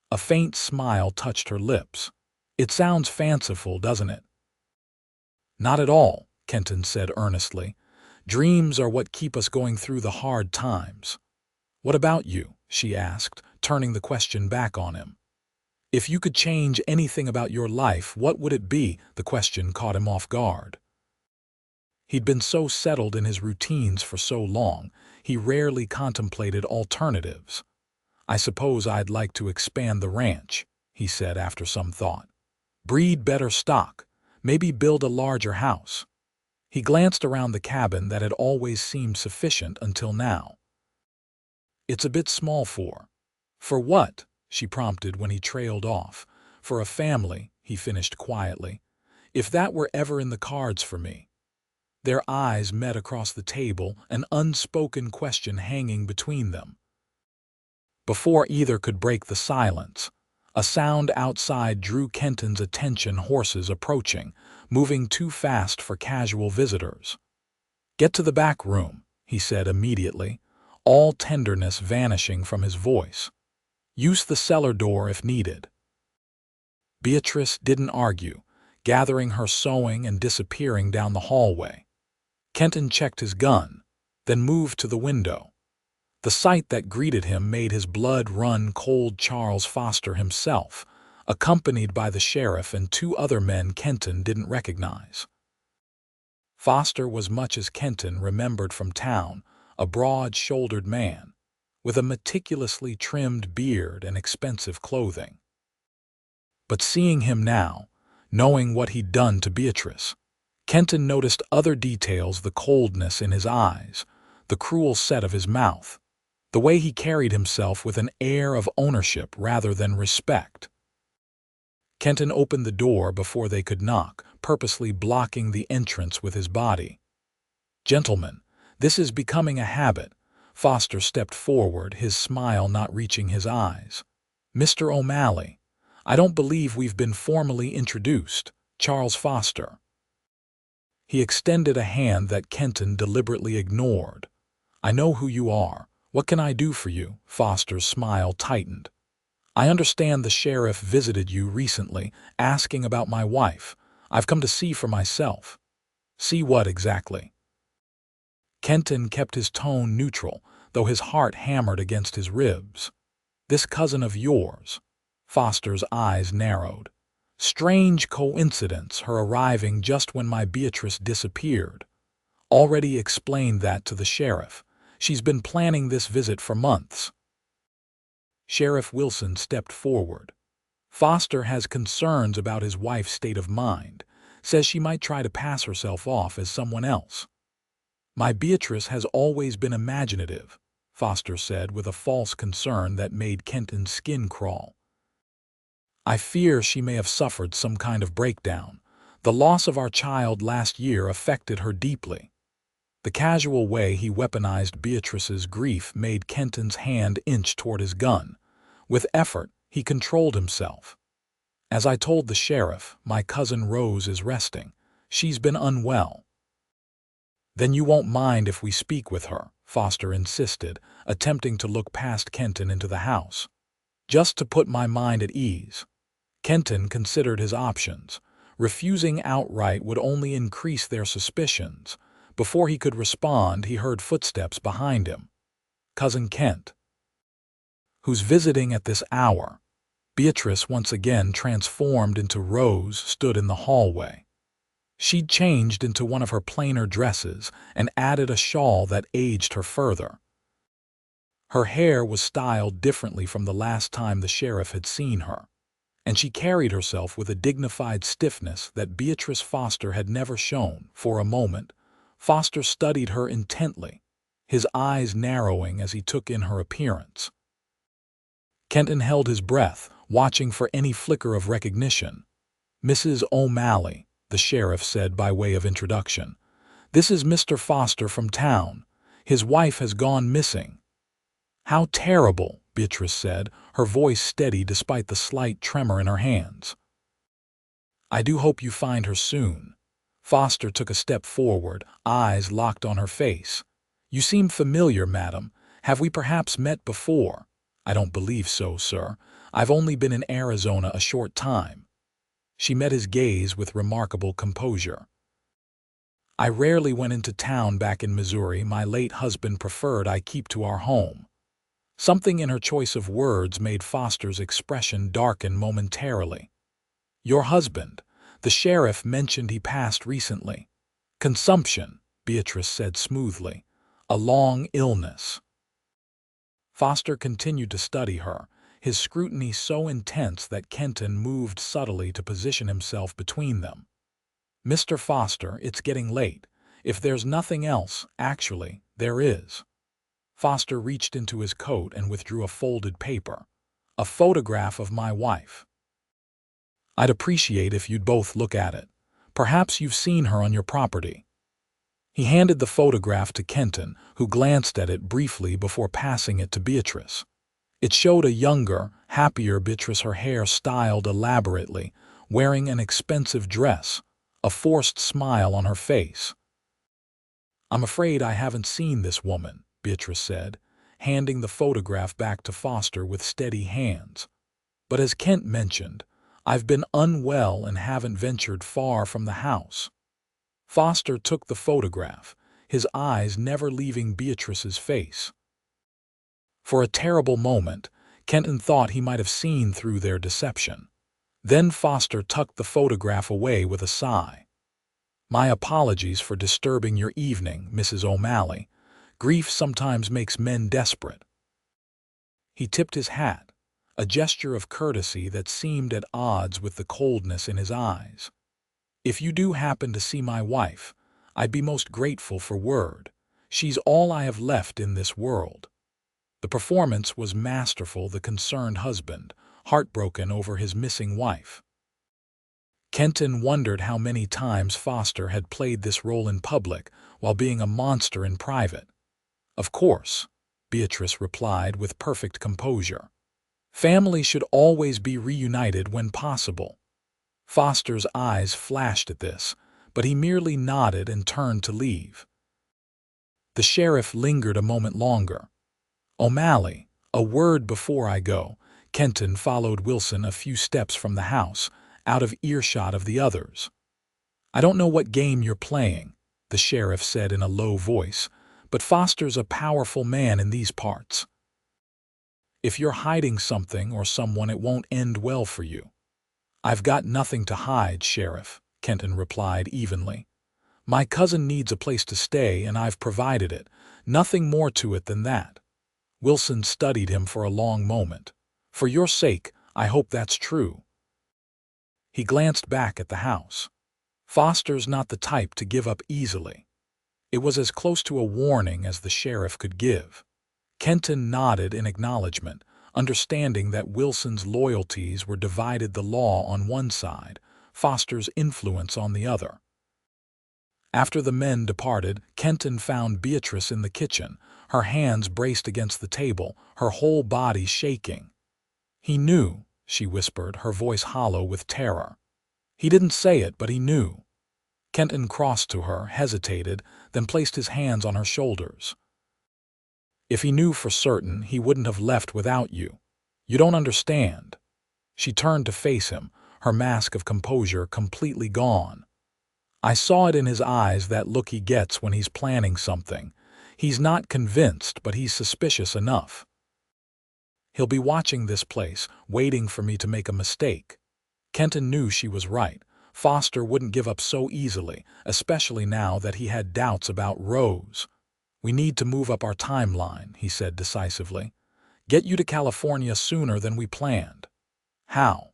A faint smile touched her lips. It sounds fanciful, doesn't it? Not at all, Kenton said earnestly. Dreams are what keep us going through the hard times. What about you? She asked, turning the question back on him. If you could change anything about your life, what would it be? The question caught him off guard. He'd been so settled in his routines for so long, he rarely contemplated alternatives. I suppose I'd like to expand the ranch, he said after some thought. Breed better stock, maybe build a larger house. He glanced around the cabin that had always seemed sufficient until now. It's a bit small for what? She prompted when he trailed off. For a family, he finished quietly. If that were ever in the cards for me. Their eyes met across the table, an unspoken question hanging between them. Before either could break the silence, a sound outside drew Kenton's attention, horses approaching, moving too fast for casual visitors. Get to the back room, he said immediately, all tenderness vanishing from his voice. Use the cellar door if needed. Beatrice didn't argue, gathering her sewing and disappearing down the hallway. Kenton checked his gun, then moved to the window. The sight that greeted him made his blood run cold. Charles Foster himself, accompanied by the sheriff and two other men Kenton didn't recognize. Foster was much as Kenton remembered from town, a broad-shouldered man, with a meticulously trimmed beard and expensive clothing. But seeing him now, knowing what he'd done to Beatrice, Kenton noticed other details: the coldness in his eyes, the cruel set of his mouth, the way he carried himself with an air of ownership rather than respect. Kenton opened the door before they could knock, purposely blocking the entrance with his body. "Gentlemen, this is becoming a habit." Foster stepped forward, his smile not reaching his eyes. "Mr. O'Malley, I don't believe we've been formally introduced. Charles Foster." He extended a hand that Kenton deliberately ignored. "I know who you are. What can I do for you?" Foster's smile tightened. "I understand the sheriff visited you recently, asking about my wife. I've come to see for myself." "See what exactly?" Kenton kept his tone neutral, though his heart hammered against his ribs. "This cousin of yours." Foster's eyes narrowed. "Strange coincidence, her arriving just when my Beatrice disappeared. Already explained that to the sheriff. She's been planning this visit for months." Sheriff Wilson stepped forward. "Foster has concerns about his wife's state of mind. Says she might try to pass herself off as someone else." "My Beatrice has always been imaginative," Foster said with a false concern that made Kenton's skin crawl. "I fear she may have suffered some kind of breakdown. The loss of our child last year affected her deeply." The casual way he weaponized Beatrice's grief made Kenton's hand inch toward his gun. With effort, he controlled himself. "As I told the sheriff, my cousin Rose is resting. She's been unwell." "Then you won't mind if we speak with her," Foster insisted, attempting to look past Kenton into the house. "Just to put my mind at ease." Kenton considered his options. Refusing outright would only increase their suspicions. Before he could respond, he heard footsteps behind him. "Cousin Kent." "Who's visiting at this hour?" Beatrice, once again transformed into Rose, stood in the hallway. She'd changed into one of her plainer dresses and added a shawl that aged her further. Her hair was styled differently from the last time the sheriff had seen her, and she carried herself with a dignified stiffness that Beatrice Foster had never shown. For a moment, Foster studied her intently, his eyes narrowing as he took in her appearance. Kenton held his breath, watching for any flicker of recognition. "Mrs. O'Malley," the sheriff said by way of introduction. "This is Mr. Foster from town. His wife has gone missing." "How terrible," Beatrice said, her voice steady despite the slight tremor in her hands. "I do hope you find her soon." Foster took a step forward, eyes locked on her face. "You seem familiar, madam. Have we perhaps met before?" "I don't believe so, sir. I've only been in Arizona a short time." She met his gaze with remarkable composure. "I rarely went into town back in Missouri. My late husband preferred I keep to our home." Something in her choice of words made Foster's expression darken momentarily. "Your husband? The sheriff mentioned he passed recently." "Consumption," Beatrice said smoothly. "A long illness." Foster continued to study her, his scrutiny so intense that Kenton moved subtly to position himself between them. "Mr. Foster, it's getting late. If there's nothing else, actually, there is." Foster reached into his coat and withdrew a folded paper. "A photograph of my wife. I'd appreciate if you'd both look at it. Perhaps you've seen her on your property." He handed the photograph to Kenton, who glanced at it briefly before passing it to Beatrice. It showed a younger, happier Beatrice, her hair styled elaborately, wearing an expensive dress, a forced smile on her face. "I'm afraid I haven't seen this woman," Beatrice said, handing the photograph back to Foster with steady hands. "But as Kent mentioned, I've been unwell and haven't ventured far from the house." Foster took the photograph, his eyes never leaving Beatrice's face. For a terrible moment, Kenton thought he might have seen through their deception. Then Foster tucked the photograph away with a sigh. "My apologies for disturbing your evening, Mrs. O'Malley. Grief sometimes makes men desperate." He tipped his hat, a gesture of courtesy that seemed at odds with the coldness in his eyes. "If you do happen to see my wife, I'd be most grateful for word. She's all I have left in this world." The performance was masterful, the concerned husband, heartbroken over his missing wife. Kenton wondered how many times Foster had played this role in public while being a monster in private. "Of course," Beatrice replied with perfect composure. "Family should always be reunited when possible." Foster's eyes flashed at this, but he merely nodded and turned to leave. The sheriff lingered a moment longer. "O'Malley, a word before I go." Kenton followed Wilson a few steps from the house, out of earshot of the others. "I don't know what game you're playing," the sheriff said in a low voice, "but Foster's a powerful man in these parts. If you're hiding something or someone, it won't end well for you." "I've got nothing to hide, Sheriff," Kenton replied evenly. "My cousin needs a place to stay, and I've provided it. Nothing more to it than that." Wilson studied him for a long moment. "For your sake, I hope that's true." He glanced back at the house. Foster's not the type to give up easily. It was as close to a warning as the sheriff could give. Kenton nodded in acknowledgement, understanding that Wilson's loyalties were divided, the law on one side, Foster's influence on the other. After the men departed, Kenton found Beatrice in the kitchen, her hands braced against the table, her whole body shaking. "He knew," she whispered, her voice hollow with terror. "He didn't say it, but he knew." Kenton crossed to her, hesitated, then placed his hands on her shoulders. "If he knew for certain, he wouldn't have left without you. You don't understand." She turned to face him, her mask of composure completely gone. "I saw it in his eyes, that look he gets when he's planning something. He's not convinced, but he's suspicious enough. He'll be watching this place, waiting for me to make a mistake." Kenton knew she was right. Foster wouldn't give up so easily, especially now that he had doubts about Rose. "We need to move up our timeline," he said decisively. "Get you to California sooner than we planned." "How?"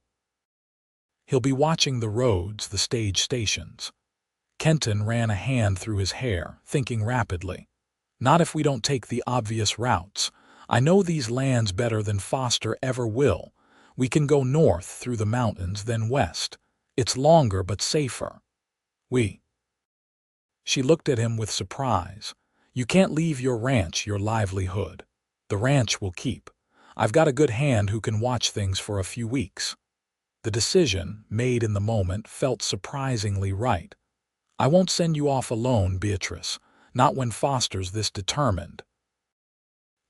"He'll be watching the roads, the stage stations." Kenton ran a hand through his hair, thinking rapidly. "Not if we don't take the obvious routes. I know these lands better than Foster ever will. We can go north through the mountains, then west. It's longer but safer." She looked at him with surprise. "You can't leave your ranch, your livelihood. The ranch will keep. I've got a good hand who can watch things for a few weeks." The decision, made in the moment, felt surprisingly right. "I won't send you off alone, Beatrice, not when Foster's this determined."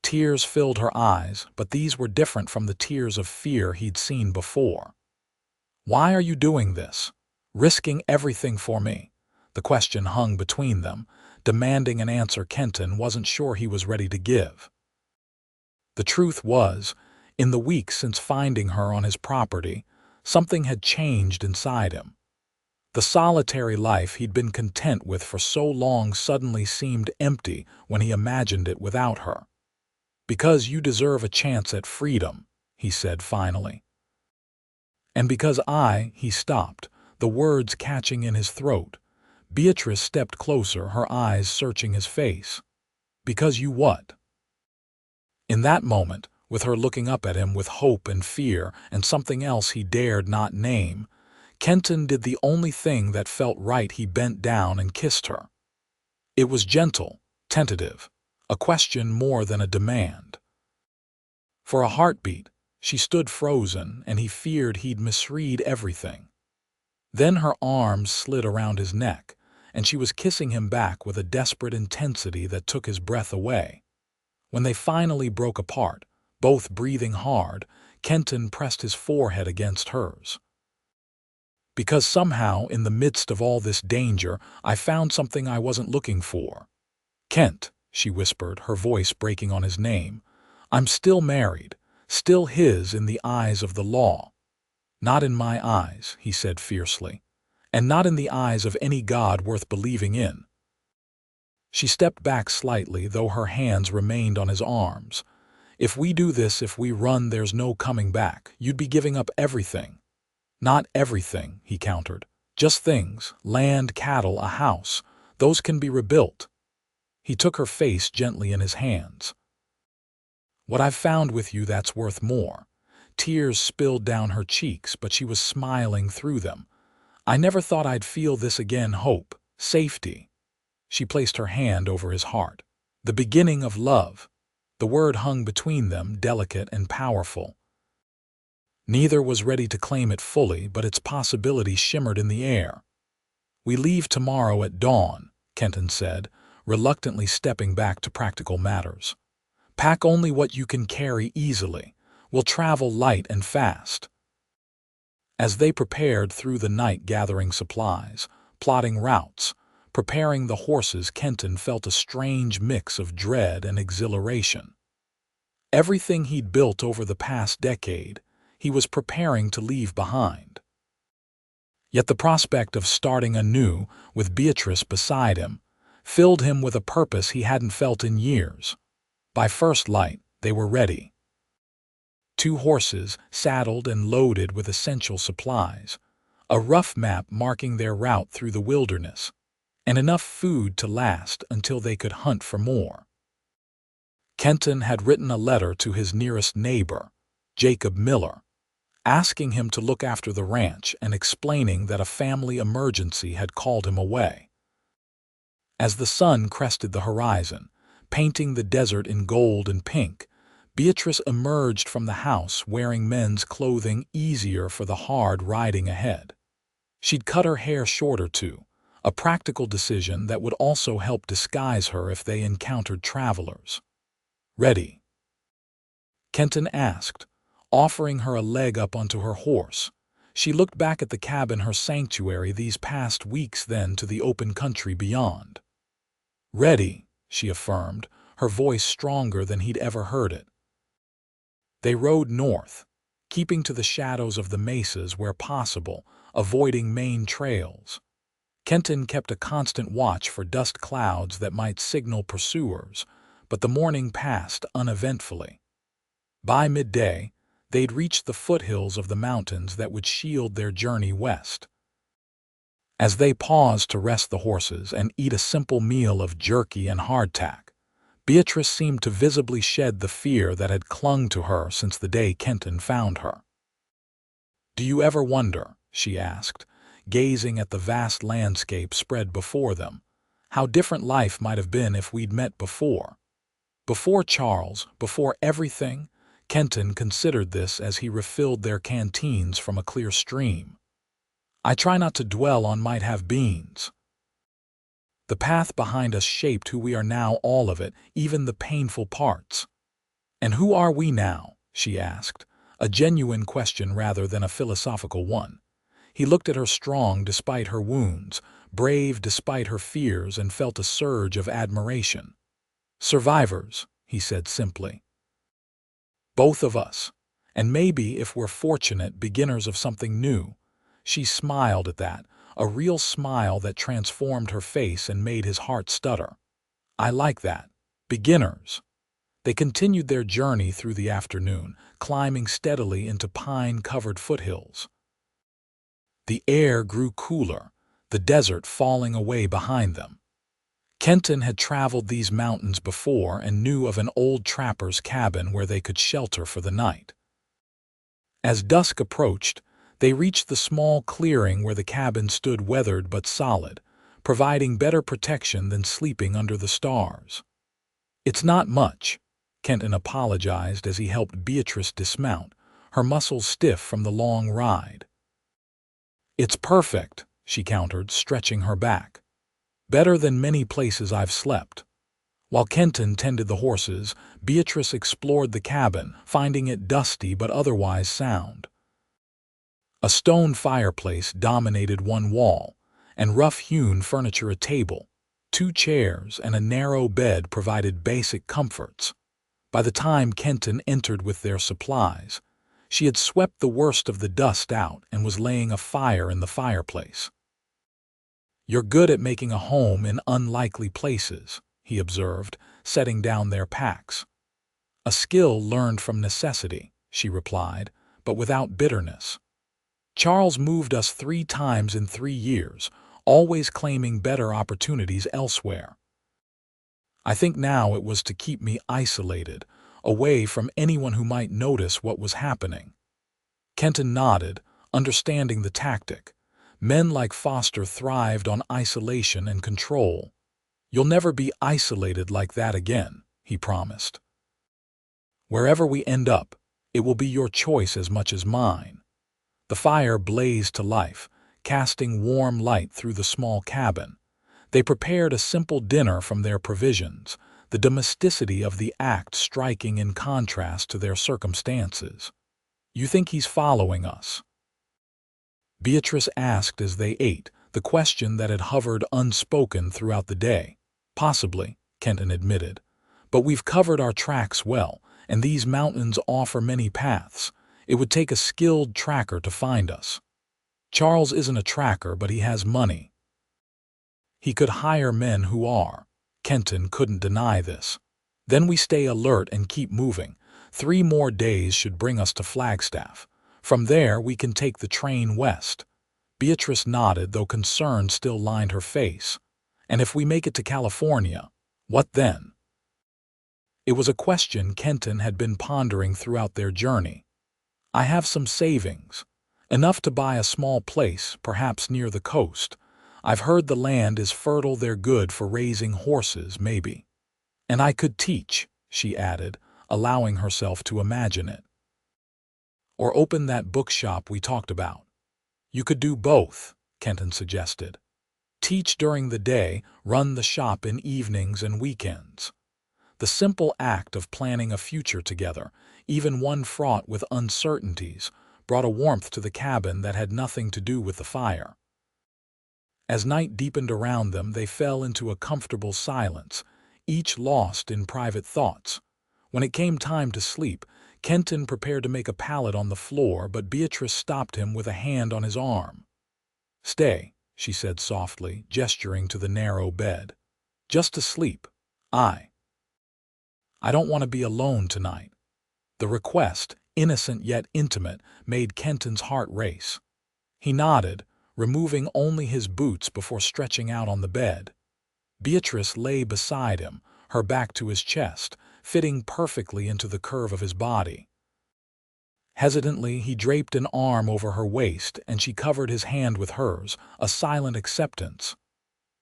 Tears filled her eyes, but these were different from the tears of fear he'd seen before. "Why are you doing this? Risking everything for me?" The question hung between them, demanding an answer Kenton wasn't sure he was ready to give. The truth was, in the weeks since finding her on his property, something had changed inside him. The solitary life he'd been content with for so long suddenly seemed empty when he imagined it without her. "Because you deserve a chance at freedom," he said finally. "And because he stopped, the words catching in his throat. Beatrice stepped closer, her eyes searching his face. "Because you what?" In that moment, with her looking up at him with hope and fear and something else he dared not name, Kenton did the only thing that felt right. He bent down and kissed her. It was gentle, tentative, a question more than a demand. For a heartbeat, she stood frozen, and he feared he'd misread everything. Then her arms slid around his neck, and she was kissing him back with a desperate intensity that took his breath away. When they finally broke apart, both breathing hard, Kenton pressed his forehead against hers. "Because somehow, in the midst of all this danger, I found something I wasn't looking for." "Kent," she whispered, her voice breaking on his name, "I'm still married, still his in the eyes of the law." "Not in my eyes," he said fiercely, "and not in the eyes of any God worth believing in." She stepped back slightly, though her hands remained on his arms. "If we do this, if we run, there's no coming back. You'd be giving up everything." "Not everything," he countered. "Just things, land, cattle, a house. Those can be rebuilt." He took her face gently in his hands. What I've found with you that's worth more. Tears spilled down her cheeks, but she was smiling through them. I never thought I'd feel this again. Hope, safety. She placed her hand over his heart. The beginning of love. The word hung between them, delicate and powerful. Neither was ready to claim it fully, but its possibility shimmered in the air. We leave tomorrow at dawn, Kenton said, reluctantly stepping back to practical matters. Pack only what you can carry easily. We'll travel light and fast. As they prepared through the night gathering supplies, plotting routes, preparing the horses, Kenton felt a strange mix of dread and exhilaration. Everything he'd built over the past decade, he was preparing to leave behind. Yet the prospect of starting anew, with Beatrice beside him, filled him with a purpose he hadn't felt in years. By first light, they were ready. 2 horses, saddled and loaded with essential supplies, a rough map marking their route through the wilderness, and enough food to last until they could hunt for more. Kenton had written a letter to his nearest neighbor, Jacob Miller, asking him to look after the ranch and explaining that a family emergency had called him away. As the sun crested the horizon, painting the desert in gold and pink, Beatrice emerged from the house wearing men's clothing, easier for the hard riding ahead. She'd cut her hair shorter too, a practical decision that would also help disguise her if they encountered travelers. Ready? Kenton asked, offering her a leg up onto her horse. She looked back at the cabin, her sanctuary these past weeks, then to the open country beyond. Ready, she affirmed, her voice stronger than he'd ever heard it. They rode north, keeping to the shadows of the mesas where possible, avoiding main trails. Kenton kept a constant watch for dust clouds that might signal pursuers, but the morning passed uneventfully. By midday, they'd reached the foothills of the mountains that would shield their journey west. As they paused to rest the horses and eat a simple meal of jerky and hardtack, Beatrice seemed to visibly shed the fear that had clung to her since the day Kenton found her. "Do you ever wonder," she asked, gazing at the vast landscape spread before them, "how different life might have been if we'd met before? Before Charles, before everything?" Kenton considered this as he refilled their canteens from a clear stream. "I try not to dwell on might have beens. The path behind us shaped who we are now, all of it, even the painful parts." "And who are we now?" she asked, a genuine question rather than a philosophical one. He looked at her, strong despite her wounds, brave despite her fears, and felt a surge of admiration. "Survivors," he said simply. "Both of us. And maybe, if we're fortunate, beginners of something new." She smiled at that, a real smile that transformed her face and made his heart stutter. "I like that. Beginners." They continued their journey through the afternoon, climbing steadily into pine-covered foothills. The air grew cooler, the desert falling away behind them. Kenton had traveled these mountains before and knew of an old trapper's cabin where they could shelter for the night. As dusk approached, they reached the small clearing where the cabin stood, weathered but solid, providing better protection than sleeping under the stars. "It's not much," Kenton apologized as he helped Beatrice dismount, her muscles stiff from the long ride. "It's perfect," she countered, stretching her back. "Better than many places I've slept." While Kenton tended the horses, Beatrice explored the cabin, finding it dusty but otherwise sound. A stone fireplace dominated one wall, and rough-hewn furniture, a table, 2 chairs, and a narrow bed provided basic comforts. By the time Kenton entered with their supplies, she had swept the worst of the dust out and was laying a fire in the fireplace. "You're good at making a home in unlikely places," he observed, setting down their packs. "A skill learned from necessity," she replied, but without bitterness. "Charles moved us 3 times in 3 years, always claiming better opportunities elsewhere. I think now it was to keep me isolated, away from anyone who might notice what was happening. Kenton nodded, understanding the tactic. Men like Foster thrived on isolation and control. "You'll never be isolated like that again," he promised. "Wherever we end up, it will be your choice as much as mine." The fire blazed to life, casting warm light through the small cabin. They prepared a simple dinner from their provisions, the domesticity of the act striking in contrast to their circumstances. "You think he's following us?" Beatrice asked as they ate, the question that had hovered unspoken throughout the day. "Possibly," Kenton admitted. "But we've covered our tracks well, and these mountains offer many paths. It would take a skilled tracker to find us." "Charles isn't a tracker, but he has money." "He could hire men who are." Kenton couldn't deny this. "Then we stay alert and keep moving. 3 more days should bring us to Flagstaff. From there, we can take the train west." Beatrice nodded, though concern still lined her face. "And if we make it to California, what then?" It was a question Kenton had been pondering throughout their journey. "I have some savings. Enough to buy a small place, perhaps near the coast. I've heard the land is fertile. They're good for raising horses, maybe. And I could teach," she added, allowing herself to imagine it. "Or open that bookshop we talked about." "You could do both," Kenton suggested. "Teach during the day, run the shop in evenings and weekends." The simple act of planning a future together, even one fraught with uncertainties, brought a warmth to the cabin that had nothing to do with the fire. As night deepened around them, they fell into a comfortable silence, each lost in private thoughts. When it came time to sleep, Kenton prepared to make a pallet on the floor, but Beatrice stopped him with a hand on his arm. "Stay," she said softly, gesturing to the narrow bed. "Just to sleep. I don't want to be alone tonight." The request, innocent yet intimate, made Kenton's heart race. He nodded, removing only his boots before stretching out on the bed. Beatrice lay beside him, her back to his chest, fitting perfectly into the curve of his body. Hesitantly, he draped an arm over her waist, and she covered his hand with hers, a silent acceptance.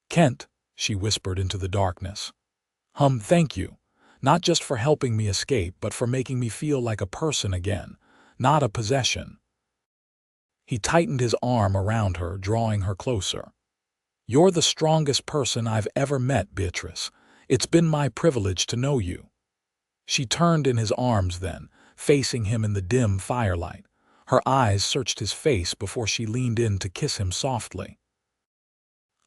"Kent," she whispered into the darkness. Thank you. Not just for helping me escape, but for making me feel like a person again, not a possession." He tightened his arm around her, drawing her closer. "You're the strongest person I've ever met, Beatrice. It's been my privilege to know you." She turned in his arms then, facing him in the dim firelight. Her eyes searched his face before she leaned in to kiss him softly.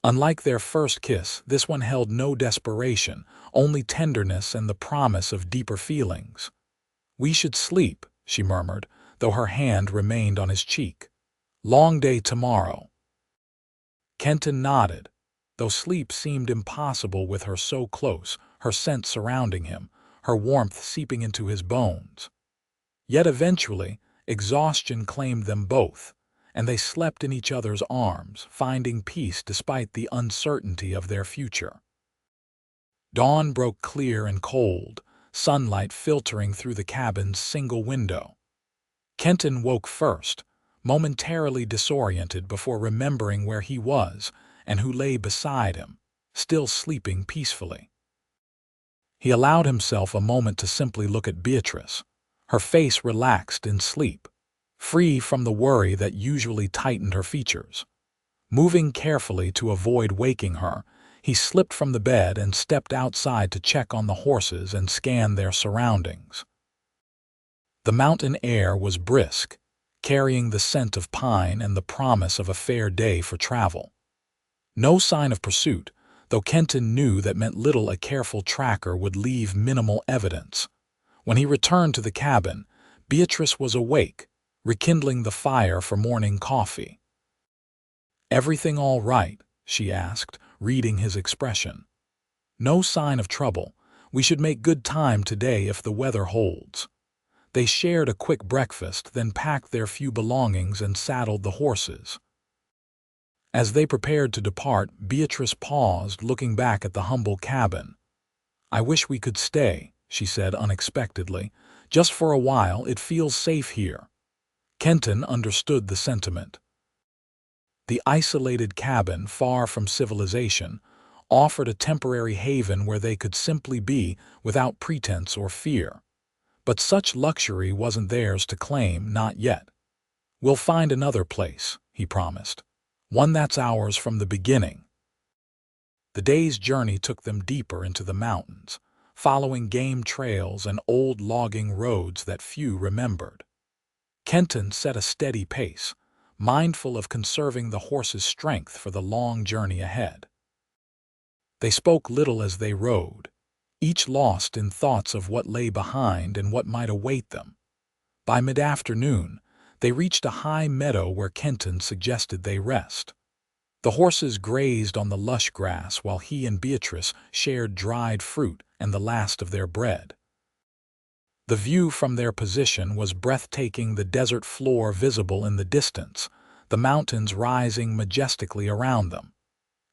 Unlike their first kiss, this one held no desperation, only tenderness and the promise of deeper feelings. "We should sleep," she murmured, though her hand remained on his cheek. "Long day tomorrow." Kenton nodded, though sleep seemed impossible with her so close, her scent surrounding him, her warmth seeping into his bones. Yet eventually, exhaustion claimed them both, and they slept in each other's arms, finding peace despite the uncertainty of their future. Dawn broke clear and cold, sunlight filtering through the cabin's single window. Kenton woke first, momentarily disoriented before remembering where he was and who lay beside him, still sleeping peacefully. He allowed himself a moment to simply look at Beatrice, her face relaxed in sleep, free from the worry that usually tightened her features. Moving carefully to avoid waking her, he slipped from the bed and stepped outside to check on the horses and scan their surroundings. The mountain air was brisk, carrying the scent of pine and the promise of a fair day for travel. No sign of pursuit, though Kenton knew that meant little. A careful tracker would leave minimal evidence. When he returned to the cabin, Beatrice was awake, rekindling the fire for morning coffee. "Everything all right?" she asked, reading his expression. "No sign of trouble. We should make good time today if the weather holds." They shared a quick breakfast, then packed their few belongings and saddled the horses. As they prepared to depart, Beatrice paused, looking back at the humble cabin. "I wish we could stay," she said unexpectedly. Just for a while, it feels safe here. Kenton understood the sentiment. The isolated cabin, far from civilization, offered a temporary haven where they could simply be without pretense or fear. But such luxury wasn't theirs to claim, not yet. "We'll find another place," he promised. "One that's ours from the beginning." The day's journey took them deeper into the mountains, following game trails and old logging roads that few remembered. Kenton set a steady pace, mindful of conserving the horse's strength for the long journey ahead. They spoke little as they rode, each lost in thoughts of what lay behind and what might await them. By mid-afternoon, they reached a high meadow where Kenton suggested they rest. The horses grazed on the lush grass while he and Beatrice shared dried fruit and the last of their bread. The view from their position was breathtaking, the desert floor visible in the distance, the mountains rising majestically around them.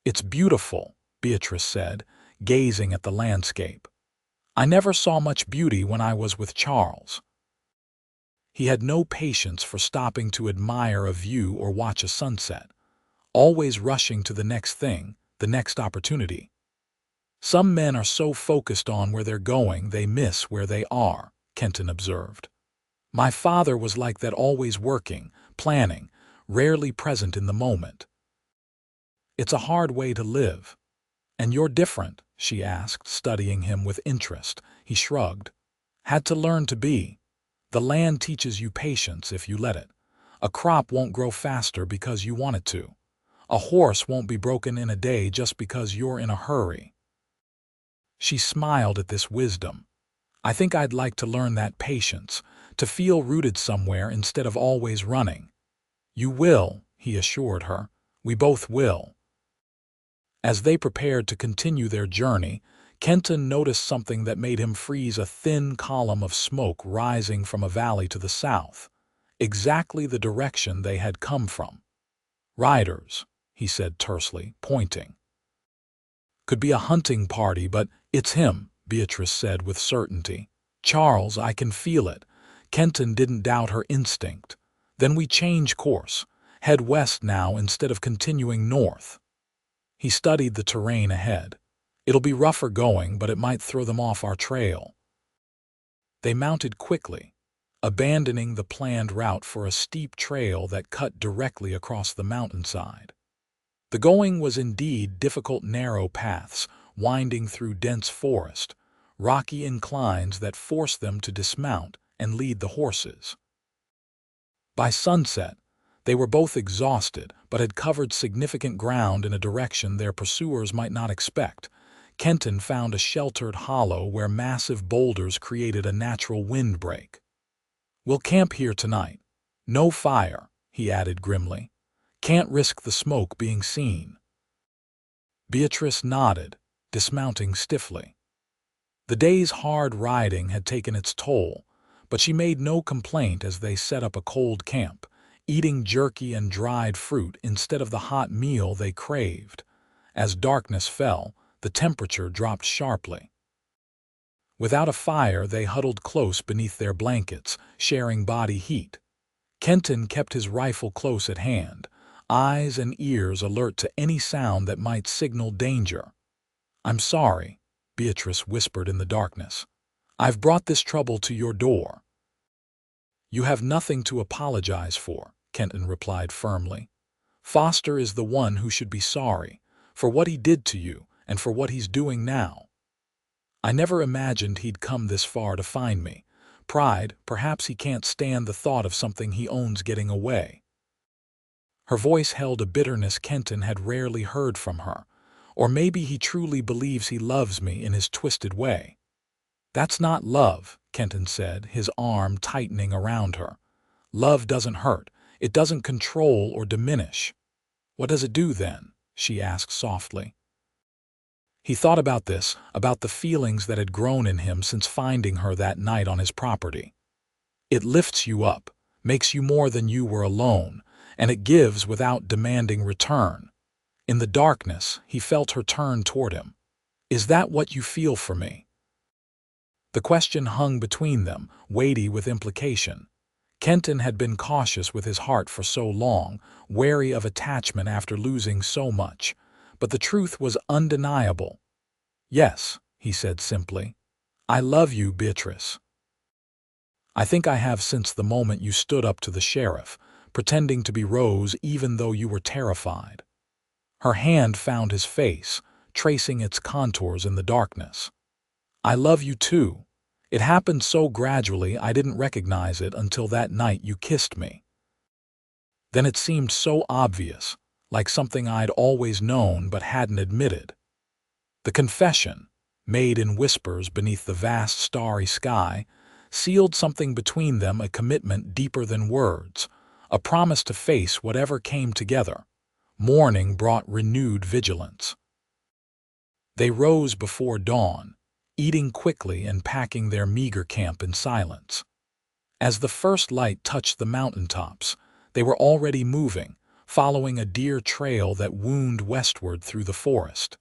"It's beautiful," Beatrice said, gazing at the landscape. "I never saw much beauty when I was with Charles." He had no patience for stopping to admire a view or watch a sunset, always rushing to the next thing, the next opportunity. "Some men are so focused on where they're going they miss where they are," Kenton observed. "My father was like that, always working, planning, rarely present in the moment." "It's a hard way to live." "And you're different?" she asked, studying him with interest. He shrugged. "Had to learn to be. The land teaches you patience if you let it. A crop won't grow faster because you want it to. A horse won't be broken in a day just because you're in a hurry." She smiled at this wisdom. "I think I'd like to learn that patience, to feel rooted somewhere instead of always running." "You will," he assured her. "We both will." As they prepared to continue their journey, Kenton noticed something that made him freeze, a thin column of smoke rising from a valley to the south, exactly the direction they had come from. "Riders," he said tersely, pointing. "Could be a hunting party, but it's him," Beatrice said with certainty. "Charles, I can feel it." Kenton didn't doubt her instinct. "Then we change course. Head west now instead of continuing north." He studied the terrain ahead. "It'll be rougher going, but it might throw them off our trail." They mounted quickly, abandoning the planned route for a steep trail that cut directly across the mountainside. The going was indeed difficult, narrow paths winding through dense forest, rocky inclines that forced them to dismount and lead the horses. By sunset, they were both exhausted but had covered significant ground in a direction their pursuers might not expect. Kenton found a sheltered hollow where massive boulders created a natural windbreak. "We'll camp here tonight. No fire," he added grimly. "Can't risk the smoke being seen." Beatrice nodded, dismounting stiffly. The day's hard riding had taken its toll, but she made no complaint as they set up a cold camp, eating jerky and dried fruit instead of the hot meal they craved. As darkness fell, the temperature dropped sharply. Without a fire, they huddled close beneath their blankets, sharing body heat. Kenton kept his rifle close at hand, eyes and ears alert to any sound that might signal danger. "I'm sorry," Beatrice whispered in the darkness. "I've brought this trouble to your door." "You have nothing to apologize for," Kenton replied firmly. "Foster is the one who should be sorry, for what he did to you and for what he's doing now. I never imagined he'd come this far to find me. Pride, perhaps he can't stand the thought of something he owns getting away." Her voice held a bitterness Kenton had rarely heard from her. "Or maybe he truly believes he loves me in his twisted way." "That's not love," Kenton said, his arm tightening around her. "Love doesn't hurt. It doesn't control or diminish." "What does it do then?" she asked softly. He thought about this, about the feelings that had grown in him since finding her that night on his property. "It lifts you up, makes you more than you were alone, and it gives without demanding return." In the darkness, he felt her turn toward him. "Is that what you feel for me?" The question hung between them, weighty with implication. Kenton had been cautious with his heart for so long, wary of attachment after losing so much. But the truth was undeniable. "Yes," he said simply. "I love you, Beatrice. I think I have since the moment you stood up to the sheriff, pretending to be Rose even though you were terrified." Her hand found his face, tracing its contours in the darkness. "I love you too. It happened so gradually I didn't recognize it until that night you kissed me. Then it seemed so obvious, like something I'd always known but hadn't admitted." The confession, made in whispers beneath the vast starry sky, sealed something between them, a commitment deeper than words, a promise to face whatever came together. Morning brought renewed vigilance. They rose before dawn, eating quickly and packing their meager camp in silence. As the first light touched the mountaintops, they were already moving, following a deer trail that wound westward through the forest.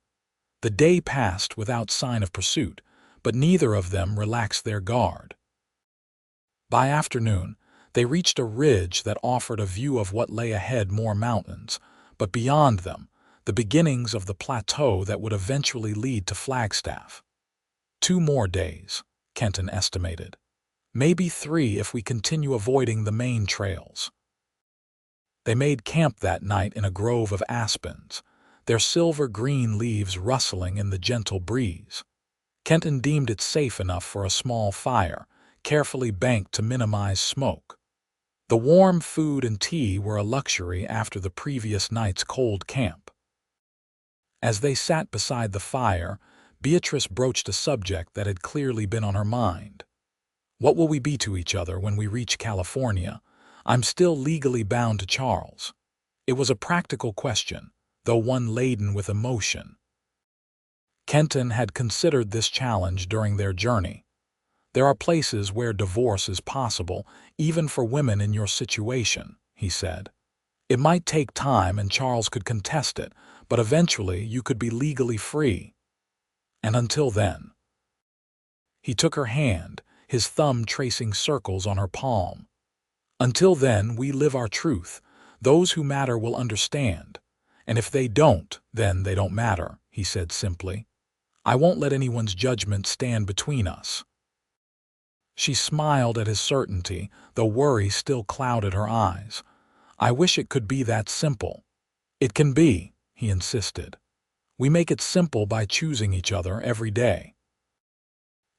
The day passed without sign of pursuit, but neither of them relaxed their guard. By afternoon, they reached a ridge that offered a view of what lay ahead: more mountains, but beyond them, the beginnings of the plateau that would eventually lead to Flagstaff. 2 more days, Kenton estimated. Maybe 3 if we continue avoiding the main trails. They made camp that night in a grove of aspens, their silver-green leaves rustling in the gentle breeze. Kenton deemed it safe enough for a small fire, carefully banked to minimize smoke. The warm food and tea were a luxury after the previous night's cold camp. As they sat beside the fire, Beatrice broached a subject that had clearly been on her mind. "What will we be to each other when we reach California? I'm still legally bound to Charles." It was a practical question, though one laden with emotion. Kenton had considered this challenge during their journey. "There are places where divorce is possible, even for women in your situation," he said. "It might take time and Charles could contest it, but eventually you could be legally free. And until then—" He took her hand, his thumb tracing circles on her palm. "Until then, we live our truth. Those who matter will understand. And if they don't, then they don't matter," he said simply. "I won't let anyone's judgment stand between us." She smiled at his certainty, though worry still clouded her eyes. "I wish it could be that simple." "It can be," he insisted. "We make it simple by choosing each other every day."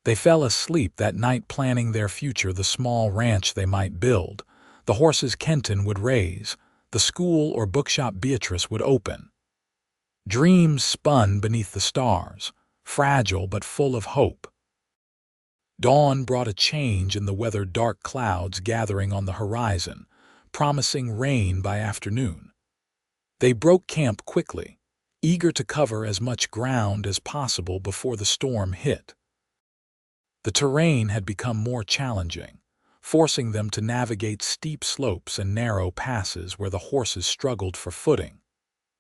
They fell asleep that night planning their future: the small ranch they might build, the horses Kenton would raise, the school or bookshop Beatrice would open. Dreams spun beneath the stars, fragile but full of hope. Dawn brought a change in the weather: dark clouds gathering on the horizon, promising rain by afternoon. They broke camp quickly, eager to cover as much ground as possible before the storm hit. The terrain had become more challenging, forcing them to navigate steep slopes and narrow passes where the horses struggled for footing.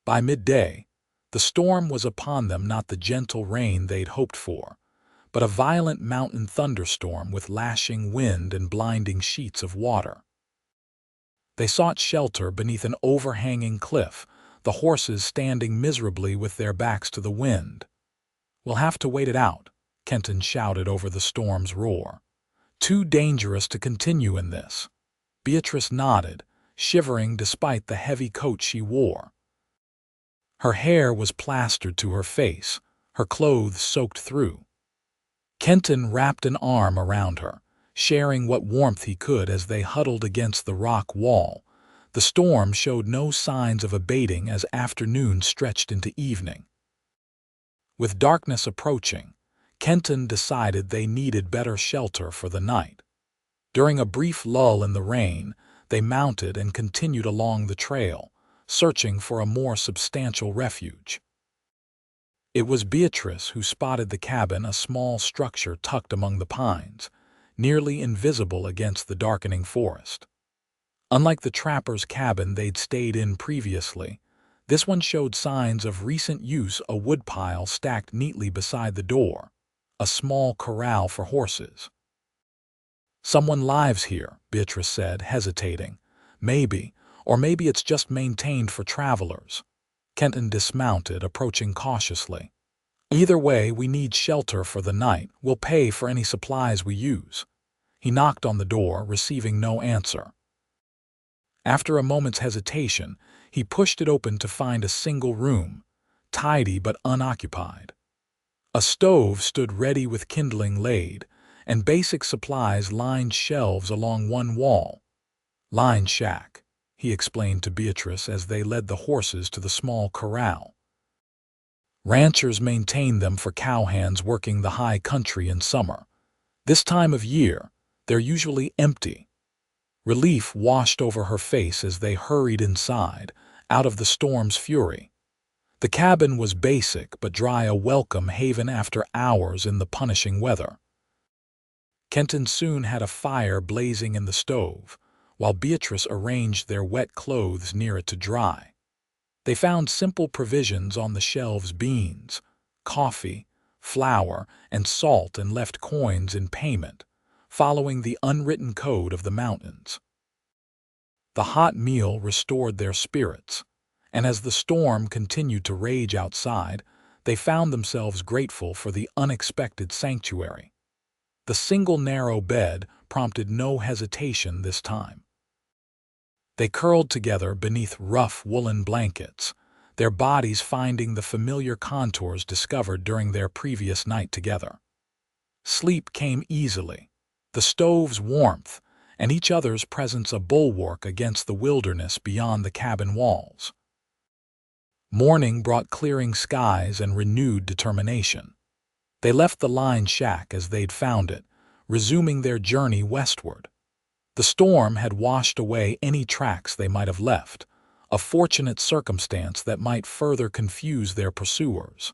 By midday, the storm was upon them: not the gentle rain they'd hoped for, but a violent mountain thunderstorm with lashing wind and blinding sheets of water. They sought shelter beneath an overhanging cliff, the horses standing miserably with their backs to the wind. "We'll have to wait it out," Kenton shouted over the storm's roar. "Too dangerous to continue in this." Beatrice nodded, shivering despite the heavy coat she wore. Her hair was plastered to her face, her clothes soaked through. Kenton wrapped an arm around her, sharing what warmth he could as they huddled against the rock wall. The storm showed no signs of abating as afternoon stretched into evening. With darkness approaching, Kenton decided they needed better shelter for the night. During a brief lull in the rain, they mounted and continued along the trail, searching for a more substantial refuge. It was Beatrice who spotted the cabin, a small structure tucked among the pines, nearly invisible against the darkening forest. Unlike the trapper's cabin they'd stayed in previously, this one showed signs of recent use: a woodpile stacked neatly beside the door, a small corral for horses. "Someone lives here," Beatrice said, hesitating. "Maybe, or maybe it's just maintained for travelers." Kenton dismounted, approaching cautiously. "Either way, we need shelter for the night. We'll pay for any supplies we use." He knocked on the door, receiving no answer. After a moment's hesitation, he pushed it open to find a single room, tidy but unoccupied. A stove stood ready with kindling laid, and basic supplies lined shelves along one wall. "Line shack," he explained to Beatrice as they led the horses to the small corral. Ranchers maintain them for cowhands working the high country in summer. This time of year, they're usually empty. Relief washed over her face as they hurried inside, out of the storm's fury. The cabin was basic but dry, a welcome haven after hours in the punishing weather. Kenton soon had a fire blazing in the stove, while Beatrice arranged their wet clothes near it to dry. They found simple provisions on the shelves: beans, coffee, flour, and salt, and left coins in payment, following the unwritten code of the mountains. The hot meal restored their spirits, and as the storm continued to rage outside, they found themselves grateful for the unexpected sanctuary. The single narrow bed prompted no hesitation this time. They curled together beneath rough woolen blankets, their bodies finding the familiar contours discovered during their previous night together. Sleep came easily, the stove's warmth, and each other's presence a bulwark against the wilderness beyond the cabin walls. Morning brought clearing skies and renewed determination. They left the line shack as they'd found it, resuming their journey westward. The storm had washed away any tracks they might have left, a fortunate circumstance that might further confuse their pursuers.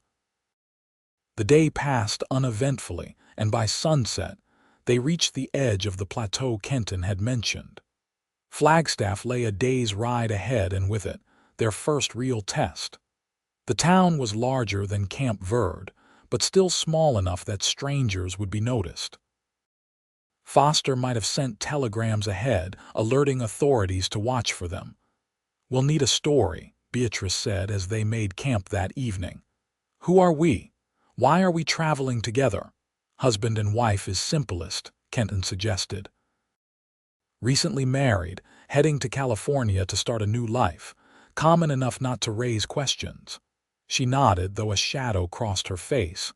The day passed uneventfully, and by sunset, they reached the edge of the plateau Kenton had mentioned. Flagstaff lay a day's ride ahead, and with it, their first real test. The town was larger than Camp Verde, but still small enough that strangers would be noticed. Foster might have sent telegrams ahead, alerting authorities to watch for them. "We'll need a story," Beatrice said as they made camp that evening. "Who are we? Why are we traveling together?" "Husband and wife is simplest," Kenton suggested. "Recently married, heading to California to start a new life, common enough not to raise questions." She nodded, though a shadow crossed her face.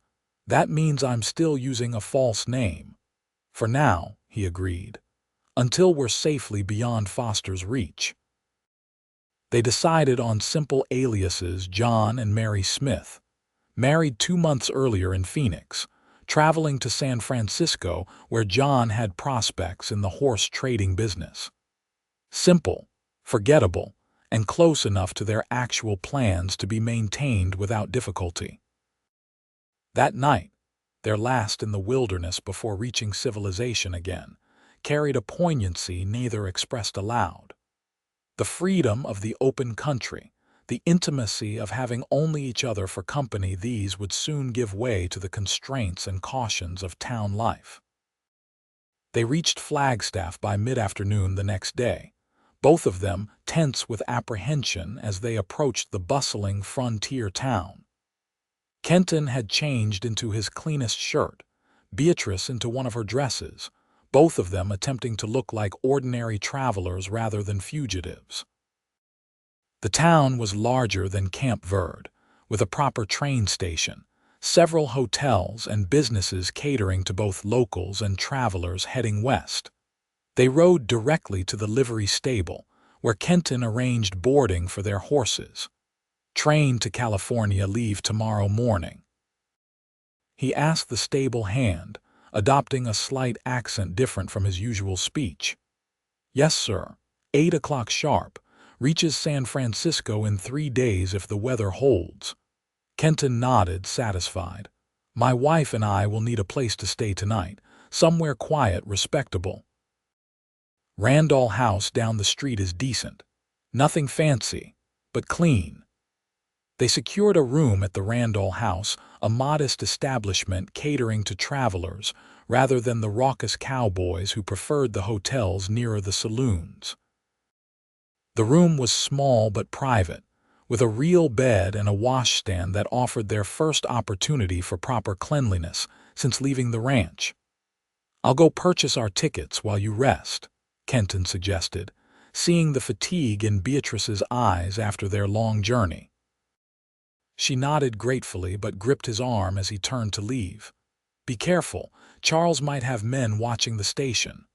"That means I'm still using a false name." "For now," he agreed, "until we're safely beyond Foster's reach." They decided on simple aliases: John and Mary Smith, married 2 months earlier in Phoenix, traveling to San Francisco where John had prospects in the horse trading business. Simple, forgettable, and close enough to their actual plans to be maintained without difficulty. That night, their last in the wilderness before reaching civilization again, carried a poignancy neither expressed aloud. The freedom of the open country, the intimacy of having only each other for company, these would soon give way to the constraints and cautions of town life. They reached Flagstaff by mid-afternoon the next day, both of them tense with apprehension as they approached the bustling frontier town. Kenton had changed into his cleanest shirt, Beatrice into one of her dresses, both of them attempting to look like ordinary travelers rather than fugitives. The town was larger than Camp Verde, with a proper train station, several hotels and businesses catering to both locals and travelers heading west. They rode directly to the livery stable, where Kenton arranged boarding for their horses. "Train to California leave tomorrow morning?" he asked the stable hand, adopting a slight accent different from his usual speech. "Yes, sir. 8 o'clock sharp. Reaches San Francisco in 3 days if the weather holds." Kenton nodded, satisfied. "My wife and I will need a place to stay tonight, somewhere quiet, respectable. Randall House down the street is decent. Nothing fancy, but clean." They secured a room at the Randall House, a modest establishment catering to travelers rather than the raucous cowboys who preferred the hotels nearer the saloons. The room was small but private, with a real bed and a washstand that offered their first opportunity for proper cleanliness since leaving the ranch. "I'll go purchase our tickets while you rest," Kenton suggested, seeing the fatigue in Beatrice's eyes after their long journey. She nodded gratefully but gripped his arm as he turned to leave. "Be careful, Charles might have men watching the station."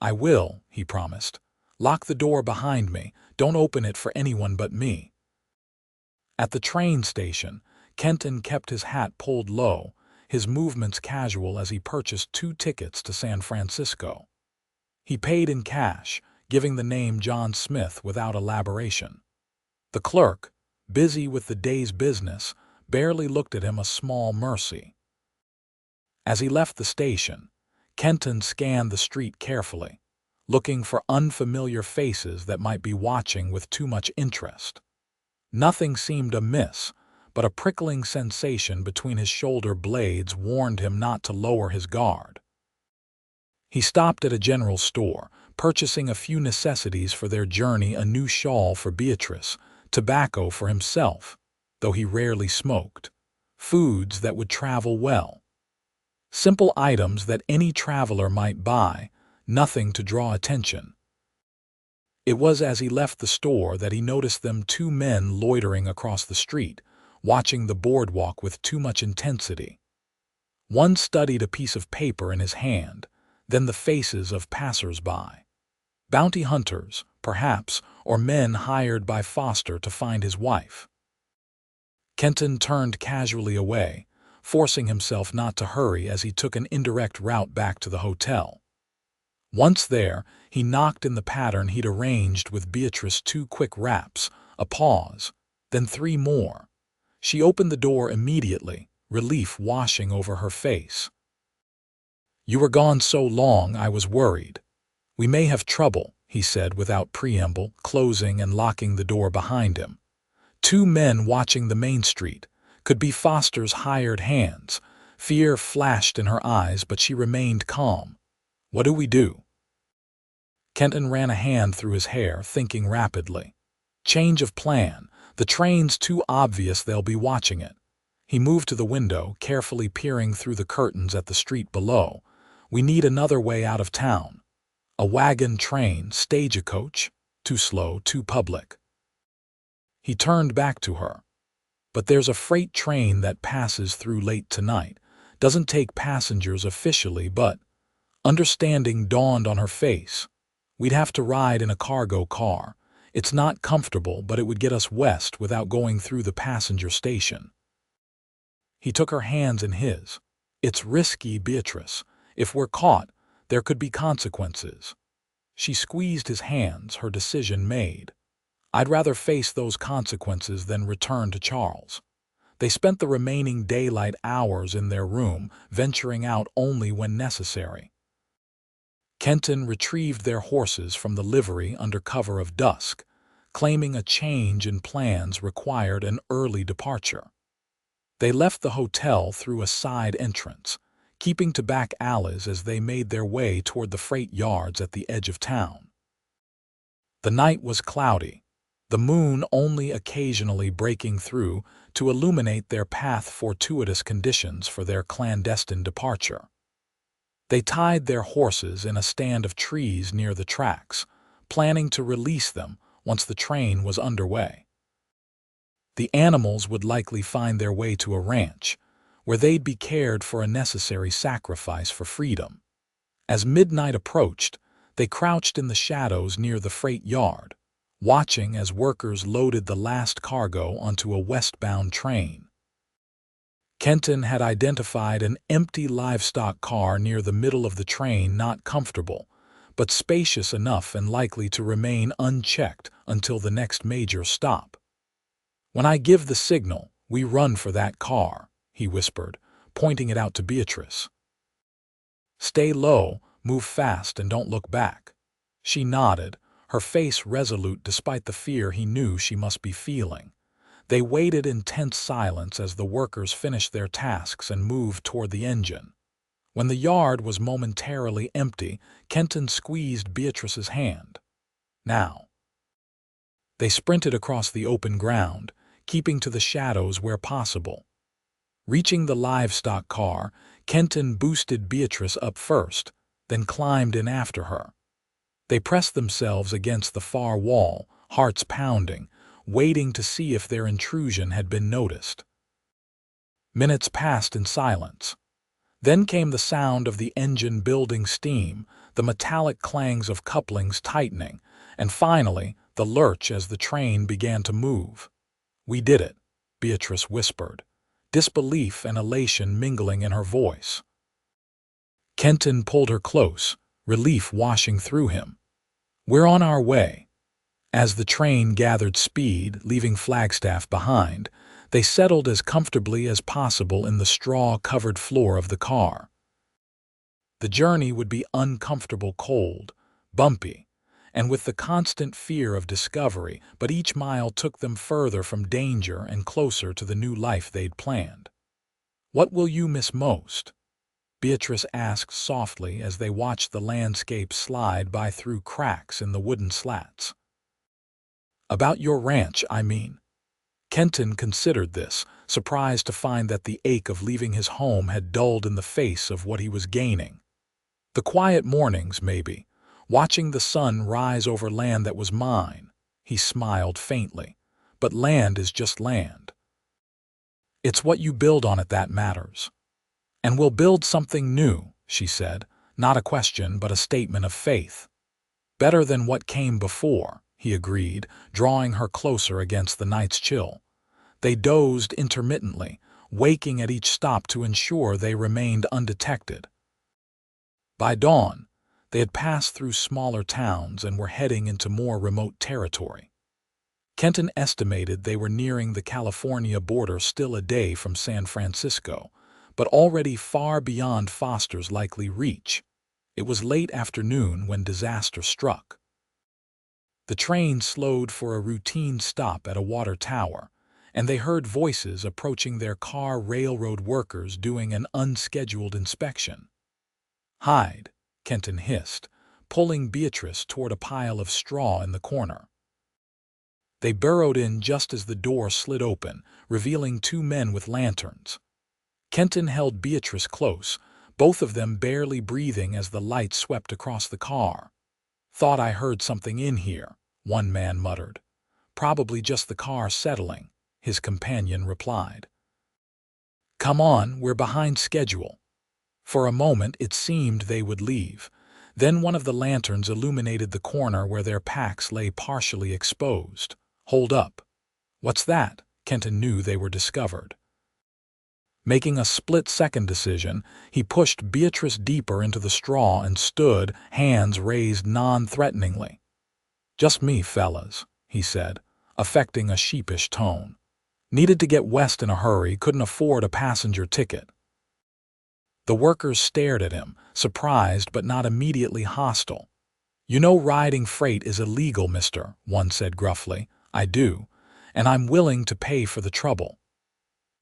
"I will," he promised. "Lock the door behind me. Don't open it for anyone but me." At the train station, Kenton kept his hat pulled low, his movements casual as he purchased 2 tickets to San Francisco. He paid in cash, giving the name John Smith without elaboration. The clerk, busy with the day's business, barely looked at him a small mercy. As he left the station, Kenton scanned the street carefully, looking for unfamiliar faces that might be watching with too much interest. Nothing seemed amiss, but a prickling sensation between his shoulder blades warned him not to lower his guard. He stopped at a general store, purchasing a few necessities for their journey: a new shawl for Beatrice, tobacco for himself, though he rarely smoked, foods that would travel well. Simple items that any traveler might buy, nothing to draw attention. It was as he left the store that he noticed them 2 men loitering across the street, watching the boardwalk with too much intensity. One studied a piece of paper in his hand, then the faces of passers-by. Bounty hunters, perhaps, or men hired by Foster to find his wife. Kenton turned casually away, forcing himself not to hurry as he took an indirect route back to the hotel. Once there, he knocked in the pattern he'd arranged with Beatrice: 2 quick raps, a pause, then 3 more. She opened the door immediately, relief washing over her face. "You were gone so long I was worried. We may have trouble," he said without preamble, closing and locking the door behind him. 2 men watching the main street. Could be Foster's hired hands. Fear flashed in her eyes, but she remained calm. "What do we do?" Kenton ran a hand through his hair, thinking rapidly. "Change of plan. The train's too obvious they'll be watching it." He moved to the window, carefully peering through the curtains at the street below. "We need another way out of town. A wagon train, stagecoach. Too slow, too public." He turned back to her. "But there's a freight train that passes through late tonight. Doesn't take passengers officially, but—" Understanding dawned on her face. "We'd have to ride in a cargo car. It's not comfortable, but it would get us west without going through the passenger station." He took her hands in his. "It's risky, Beatrice. If we're caught, there could be consequences." She squeezed his hands, her decision made. "I'd rather face those consequences than return to Charles." They spent the remaining daylight hours in their room, venturing out only when necessary. Kenton retrieved their horses from the livery under cover of dusk, claiming a change in plans required an early departure. They left the hotel through a side entrance, keeping to back alleys as they made their way toward the freight yards at the edge of town. The night was cloudy, the moon only occasionally breaking through to illuminate their path, fortuitous conditions for their clandestine departure. They tied their horses in a stand of trees near the tracks, planning to release them once the train was underway. The animals would likely find their way to a ranch, where they'd be cared for, a necessary sacrifice for freedom. As midnight approached, they crouched in the shadows near the freight yard, watching as workers loaded the last cargo onto a westbound train. Kenton had identified an empty livestock car near the middle of the train, not comfortable, but spacious enough and likely to remain unchecked until the next major stop. "When I give the signal, we run for that car," he whispered, pointing it out to Beatrice. "Stay low, move fast, and don't look back." She nodded, her face resolute despite the fear he knew she must be feeling. They waited in tense silence as the workers finished their tasks and moved toward the engine. When the yard was momentarily empty, Kenton squeezed Beatrice's hand. Now. They sprinted across the open ground, keeping to the shadows where possible. Reaching the livestock car, Kenton boosted Beatrice up first, then climbed in after her. They pressed themselves against the far wall, hearts pounding, waiting to see if their intrusion had been noticed. Minutes passed in silence. Then came the sound of the engine building steam, the metallic clangs of couplings tightening, and finally, the lurch as the train began to move. "We did it," Beatrice whispered, disbelief and elation mingling in her voice. Kenton pulled her close, relief washing through him. "We're on our way." As the train gathered speed, leaving Flagstaff behind, they settled as comfortably as possible in the straw-covered floor of the car. The journey would be uncomfortable cold, bumpy, and with the constant fear of discovery, but each mile took them further from danger and closer to the new life they'd planned. "What will you miss most?" Beatrice asked softly as they watched the landscape slide by through cracks in the wooden slats. "About your ranch, I mean." Kenton considered this, surprised to find that the ache of leaving his home had dulled in the face of what he was gaining. "The quiet mornings, maybe, watching the sun rise over land that was mine." He smiled faintly. "But land is just land. It's what you build on it that matters." "And we'll build something new," she said, not a question but a statement of faith. "Better than what came before," he agreed, drawing her closer against the night's chill. They dozed intermittently, waking at each stop to ensure they remained undetected. By dawn, they had passed through smaller towns and were heading into more remote territory. Kenton estimated they were nearing the California border still a day from San Francisco, but already far beyond Foster's likely reach. It was late afternoon when disaster struck. The train slowed for a routine stop at a water tower, and they heard voices approaching their car. Railroad workers doing an unscheduled inspection. "Hide," Kenton hissed, pulling Beatrice toward a pile of straw in the corner. They burrowed in just as the door slid open, revealing two men with lanterns. Kenton held Beatrice close, both of them barely breathing as the light swept across the car. "Thought I heard something in here," one man muttered. "Probably just the car settling," his companion replied. "Come on, we're behind schedule." For a moment it seemed they would leave. Then one of the lanterns illuminated the corner where their packs lay partially exposed. "Hold up." "What's that?" Kenton knew they were discovered. Making a split-second decision, he pushed Beatrice deeper into the straw and stood, hands raised non-threateningly. "Just me, fellas," he said, affecting a sheepish tone. "Needed to get west in a hurry, couldn't afford a passenger ticket." The workers stared at him, surprised but not immediately hostile. "You know riding freight is illegal, mister," one said gruffly. "I do, and I'm willing to pay for the trouble."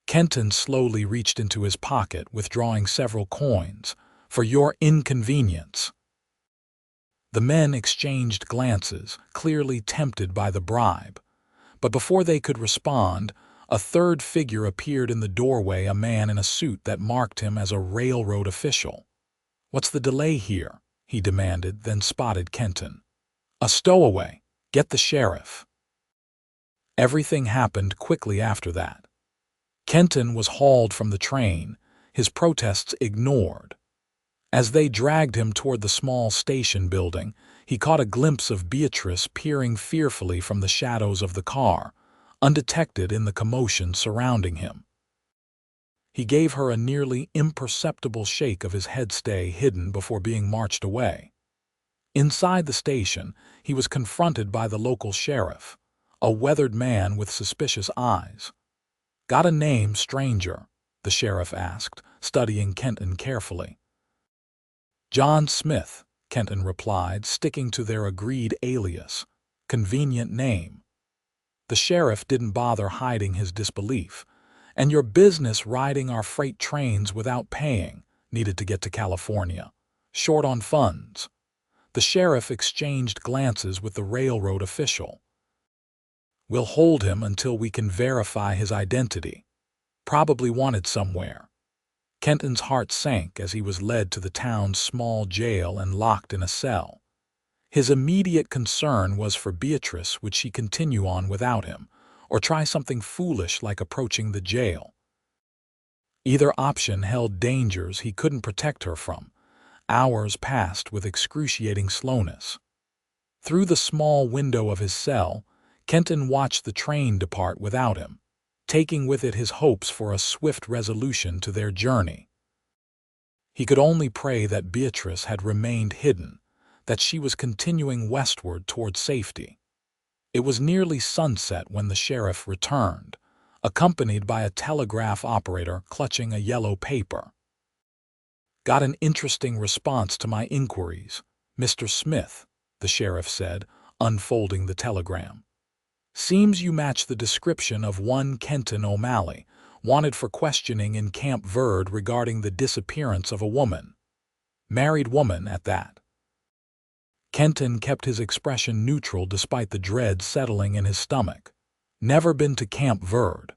Kenton slowly reached into his pocket, withdrawing several coins. "For your inconvenience." The men exchanged glances, clearly tempted by the bribe. But before they could respond, a third figure appeared in the doorway, a man in a suit that marked him as a railroad official. "What's the delay here?" he demanded, then spotted Kenton. "A stowaway. Get the sheriff." Everything happened quickly after that. Kenton was hauled from the train, his protests ignored. As they dragged him toward the small station building, he caught a glimpse of Beatrice peering fearfully from the shadows of the car, undetected in the commotion surrounding him. He gave her a nearly imperceptible shake of his head, stay hidden before being marched away. Inside the station, he was confronted by the local sheriff, a weathered man with suspicious eyes. "Got a name, stranger?" the sheriff asked, studying Kenton carefully. "John Smith," Kenton replied, sticking to their agreed alias. "Convenient name." The sheriff didn't bother hiding his disbelief. "And your business riding our freight trains without paying, needed to get to California. Short on funds." The sheriff exchanged glances with the railroad official. "We'll hold him until we can verify his identity. Probably wanted somewhere." Kenton's heart sank as he was led to the town's small jail and locked in a cell. His immediate concern was for Beatrice. Would she continue on without him, or try something foolish like approaching the jail? Either option held dangers he couldn't protect her from. Hours passed with excruciating slowness. Through the small window of his cell, Kenton watched the train depart without him, taking with it his hopes for a swift resolution to their journey. He could only pray that Beatrice had remained hidden, that she was continuing westward toward safety. It was nearly sunset when the sheriff returned, accompanied by a telegraph operator clutching a yellow paper. "Got an interesting response to my inquiries, Mr. Smith," the sheriff said, unfolding the telegram. "Seems you match the description of one Kenton O'Malley, wanted for questioning in Camp Verde regarding the disappearance of a woman. Married woman at that." Kenton kept his expression neutral despite the dread settling in his stomach. "Never been to Camp Verde."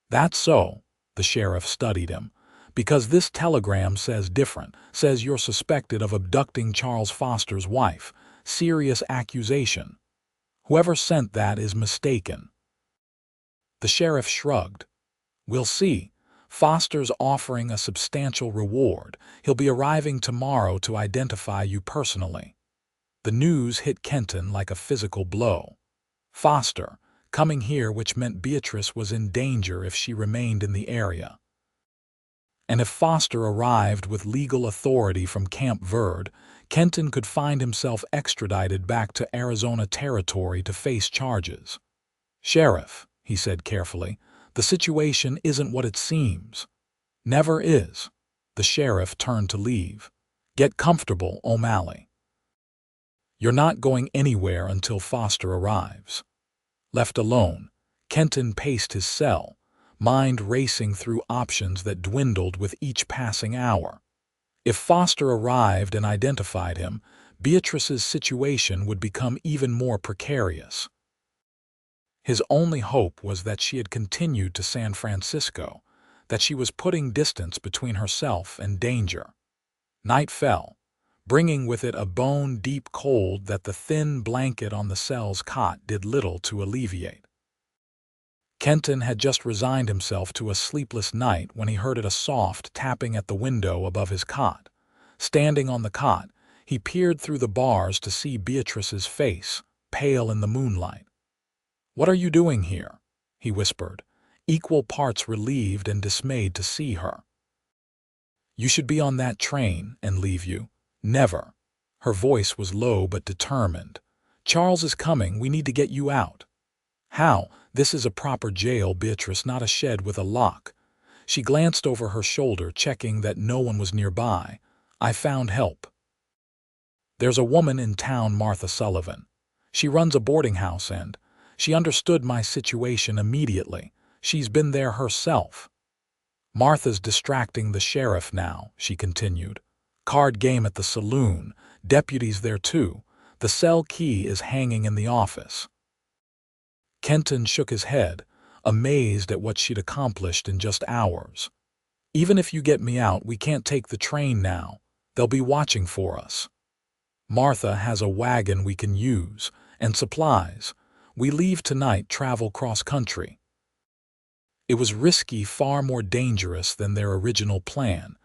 "That's so," the sheriff studied him, "because this telegram says different, says you're suspected of abducting Charles Foster's wife. Serious accusation. Whoever sent that is mistaken." The sheriff shrugged. "We'll see. Foster's offering a substantial reward. He'll be arriving tomorrow to identify you personally." The news hit Kenton like a physical blow. Foster, coming here, which meant Beatrice was in danger if she remained in the area. And if Foster arrived with legal authority from Camp Verde, Kenton could find himself extradited back to Arizona territory to face charges. "Sheriff," he said carefully, "the situation isn't what it seems." "Never is." The sheriff turned to leave. "Get comfortable, O'Malley. You're not going anywhere until Foster arrives." Left alone, Kenton paced his cell, mind racing through options that dwindled with each passing hour. If Foster arrived and identified him, Beatrice's situation would become even more precarious. His only hope was that she had continued to San Francisco, that she was putting distance between herself and danger. Night fell, bringing with it a bone-deep cold that the thin blanket on the cell's cot did little to alleviate. Kenton had just resigned himself to a sleepless night when he heard a soft tapping at the window above his cot. Standing on the cot, he peered through the bars to see Beatrice's face, pale in the moonlight. "What are you doing here?" he whispered, equal parts relieved and dismayed to see her. "You should be on that train and leave you." "Never." Her voice was low but determined. "Charles is coming. We need to get you out." "How? This is a proper jail, Beatrice, not a shed with a lock." She glanced over her shoulder, checking that no one was nearby. "I found help. There's a woman in town, Martha Sullivan. She runs a boarding house and she understood my situation immediately. She's been there herself." "Martha's distracting the sheriff now," she continued. "Card game at the saloon. Deputies there too. The cell key is hanging in the office." Kenton shook his head, amazed at what she'd accomplished in just hours. "Even if you get me out, we can't take the train now. They'll be watching for us. Martha has a wagon we can use, and supplies. We leave tonight, travel cross-country." It was risky, far more dangerous than their original plan,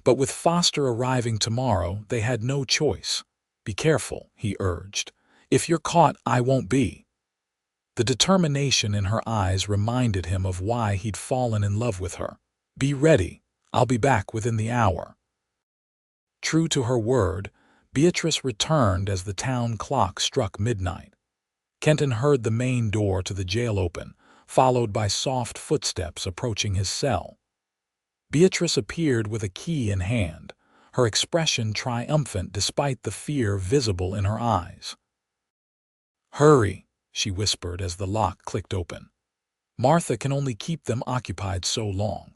but with Foster arriving tomorrow, they had no choice. "Be careful," he urged. "If you're caught, I won't be." The determination in her eyes reminded him of why he'd fallen in love with her. "Be ready. I'll be back within the hour." True to her word, Beatrice returned as the town clock struck midnight. Kenton heard the main door to the jail open, followed by soft footsteps approaching his cell. Beatrice appeared with a key in hand, her expression triumphant despite the fear visible in her eyes. "Hurry," she whispered as the lock clicked open. Martha can only keep them occupied so long.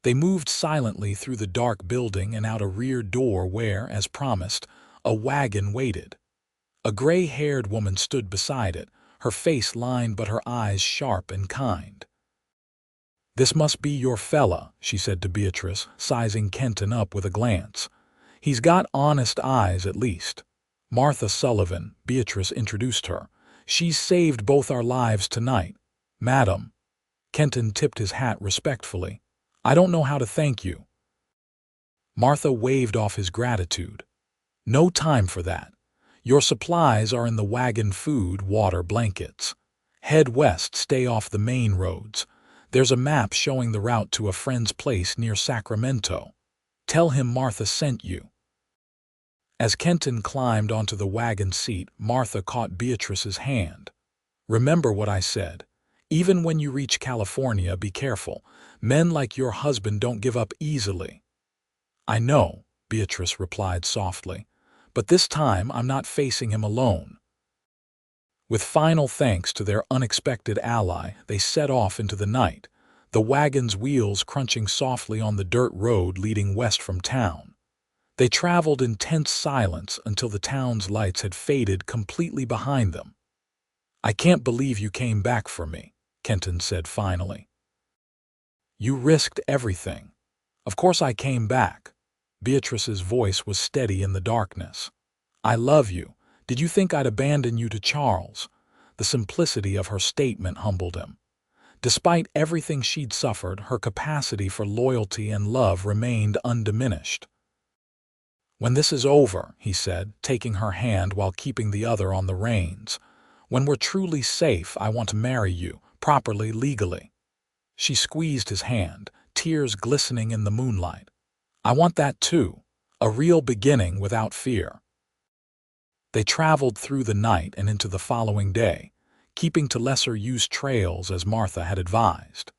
They moved silently through the dark building and out a rear door where, as promised, a wagon waited. A gray-haired woman stood beside it, her face lined but her eyes sharp and kind. "This must be your fella," she said to Beatrice, sizing Kenton up with a glance. "He's got honest eyes, at least." "Martha Sullivan," Beatrice introduced her. "She's saved both our lives tonight." "Madam." Kenton tipped his hat respectfully. "I don't know how to thank you." Martha waved off his gratitude. "No time for that. Your supplies are in the wagon: food, water, blankets. Head west, stay off the main roads. There's a map showing the route to a friend's place near Sacramento. Tell him Martha sent you." As Kenton climbed onto the wagon seat, Martha caught Beatrice's hand. "Remember what I said. Even when you reach California, be careful. Men like your husband don't give up easily." "I know," Beatrice replied softly, "but this time I'm not facing him alone." With final thanks to their unexpected ally, they set off into the night, the wagon's wheels crunching softly on the dirt road leading west from town. They traveled in tense silence until the town's lights had faded completely behind them. "I can't believe you came back for me," Kenton said finally. "You risked everything." "Of course I came back." Beatrice's voice was steady in the darkness. "I love you. Did you think I'd abandon you to Charles?" The simplicity of her statement humbled him. Despite everything she'd suffered, her capacity for loyalty and love remained undiminished. "When this is over," he said, taking her hand while keeping the other on the reins, "when we're truly safe, I want to marry you, properly, legally." She squeezed his hand, tears glistening in the moonlight. "I want that too, a real beginning without fear." They traveled through the night and into the following day, keeping to lesser-used trails as Martha had advised.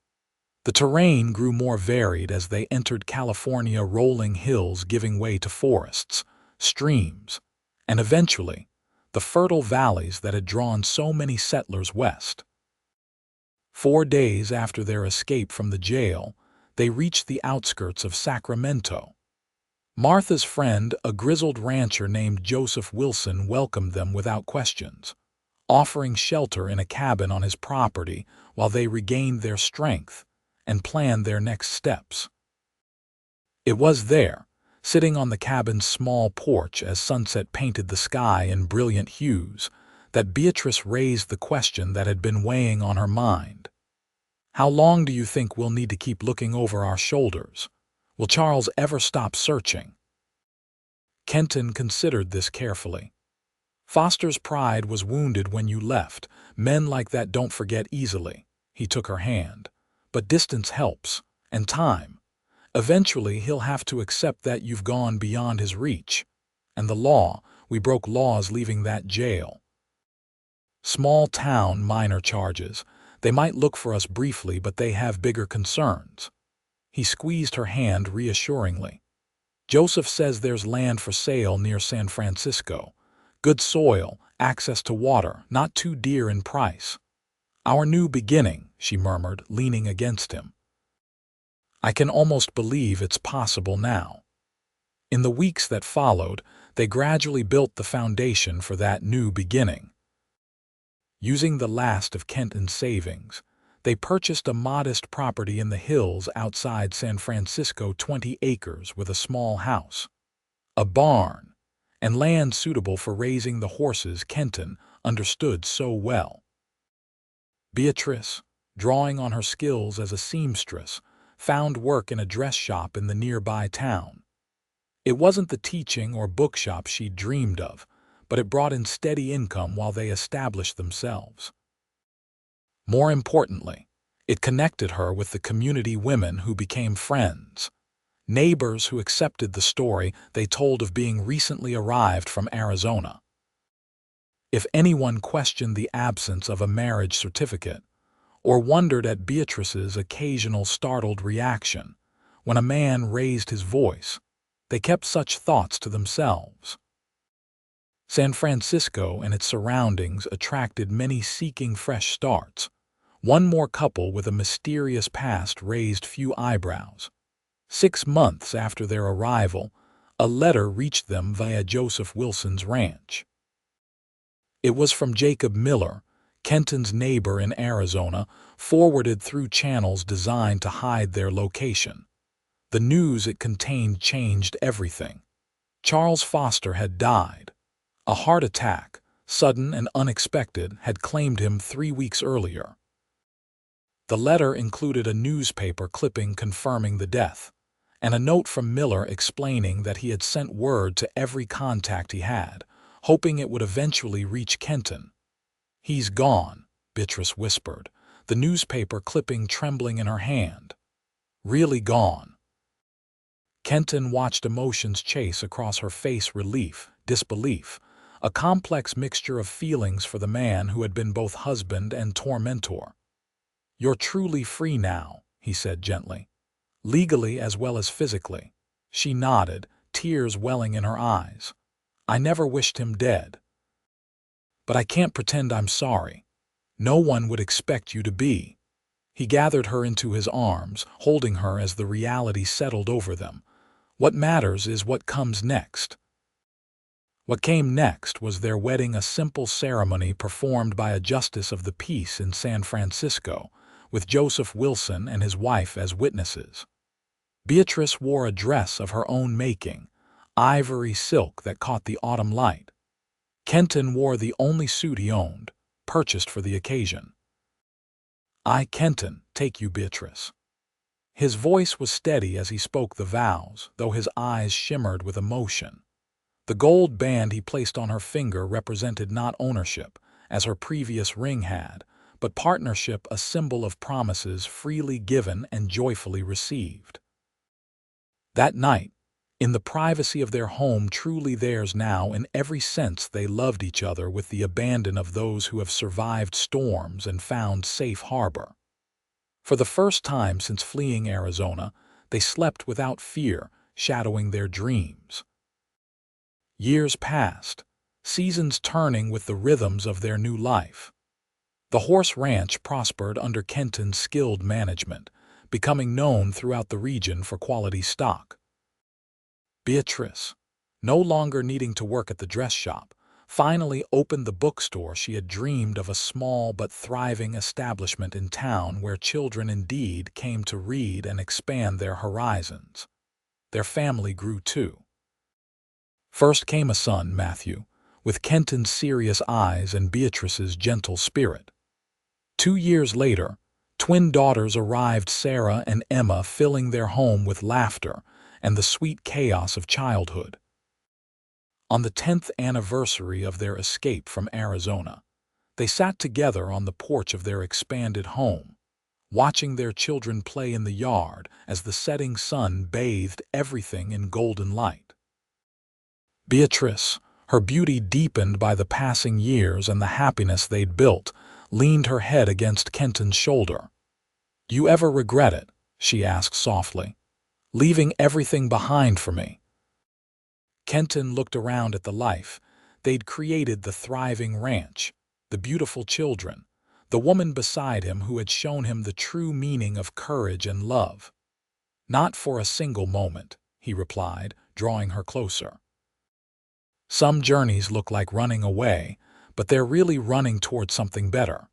The terrain grew more varied as they entered California, rolling hills giving way to forests, streams, and eventually, the fertile valleys that had drawn so many settlers west. 4 days after their escape from the jail, they reached the outskirts of Sacramento. Martha's friend, a grizzled rancher named Joseph Wilson, welcomed them without questions, offering shelter in a cabin on his property while they regained their strength and planned their next steps. It was there, sitting on the cabin's small porch as sunset painted the sky in brilliant hues, that Beatrice raised the question that had been weighing on her mind. "How long do you think we'll need to keep looking over our shoulders? Will Charles ever stop searching?" Kenton considered this carefully. "Foster's pride was wounded when you left. Men like that don't forget easily." He took her hand. "But distance helps, and time. Eventually he'll have to accept that you've gone beyond his reach. And the law, we broke laws leaving that jail. Small town, minor charges. They might look for us briefly, but they have bigger concerns." He squeezed her hand reassuringly. "Joseph says there's land for sale near San Francisco. Good soil, access to water, not too dear in price. Our new beginning," she murmured, leaning against him. "I can almost believe it's possible now." In the weeks that followed, they gradually built the foundation for that new beginning. Using the last of Kenton's savings, they purchased a modest property in the hills outside San Francisco, 20 acres with a small house, a barn, and land suitable for raising the horses Kenton understood so well. Beatrice, drawing on her skills as a seamstress, found work in a dress shop in the nearby town. It wasn't the teaching or bookshop she'd dreamed of, but it brought in steady income while they established themselves. More importantly, it connected her with the community women who became friends, neighbors who accepted the story they told of being recently arrived from Arizona. If anyone questioned the absence of a marriage certificate, or wondered at Beatrice's occasional startled reaction when a man raised his voice, they kept such thoughts to themselves. San Francisco and its surroundings attracted many seeking fresh starts. One more couple with a mysterious past raised few eyebrows. 6 months after their arrival, a letter reached them via Joseph Wilson's ranch. It was from Jacob Miller, Kenton's neighbor in Arizona, forwarded through channels designed to hide their location. The news it contained changed everything. Charles Foster had died. A heart attack, sudden and unexpected, had claimed him 3 weeks earlier. The letter included a newspaper clipping confirming the death, and a note from Miller explaining that he had sent word to every contact he had, hoping it would eventually reach Kenton. "He's gone," Beatrice whispered, the newspaper clipping trembling in her hand. "Really gone." Kenton watched emotions chase across her face: relief, disbelief, a complex mixture of feelings for the man who had been both husband and tormentor. "You're truly free now," he said gently. "Legally as well as physically." She nodded, tears welling in her eyes. "I never wished him dead. But I can't pretend I'm sorry. No one would expect you to be." He gathered her into his arms, holding her as the reality settled over them. "What matters is what comes next." What came next was their wedding, a simple ceremony performed by a justice of the peace in San Francisco, with Joseph Wilson and his wife as witnesses. Beatrice wore a dress of her own making, ivory silk that caught the autumn light. Kenton wore the only suit he owned, purchased for the occasion. "I, Kenton, take you, Beatrice." His voice was steady as he spoke the vows, though his eyes shimmered with emotion. The gold band he placed on her finger represented not ownership, as her previous ring had, but partnership, a symbol of promises freely given and joyfully received. That night, in the privacy of their home, truly theirs now in every sense, they loved each other with the abandon of those who have survived storms and found safe harbor. For the first time since fleeing Arizona, they slept without fear, shadowing their dreams. Years passed, seasons turning with the rhythms of their new life. The horse ranch prospered under Kenton's skilled management, becoming known throughout the region for quality stock. Beatrice, no longer needing to work at the dress shop, finally opened the bookstore she had dreamed of, a small but thriving establishment in town where children indeed came to read and expand their horizons. Their family grew too. First came a son, Matthew, with Kenton's serious eyes and Beatrice's gentle spirit. 2 years later, twin daughters arrived, Sarah and Emma, filling their home with laughter and the sweet chaos of childhood. On the 10th anniversary of their escape from Arizona, they sat together on the porch of their expanded home, watching their children play in the yard as the setting sun bathed everything in golden light. Beatrice, her beauty deepened by the passing years and the happiness they'd built, leaned her head against Kenton's shoulder. "You ever regret it?" she asked softly. "Leaving everything behind for me?" Kenton looked around at the life they'd created, the thriving ranch, the beautiful children, the woman beside him who had shown him the true meaning of courage and love. "Not for a single moment," he replied, drawing her closer. "Some journeys look like running away, but they're really running towards something better."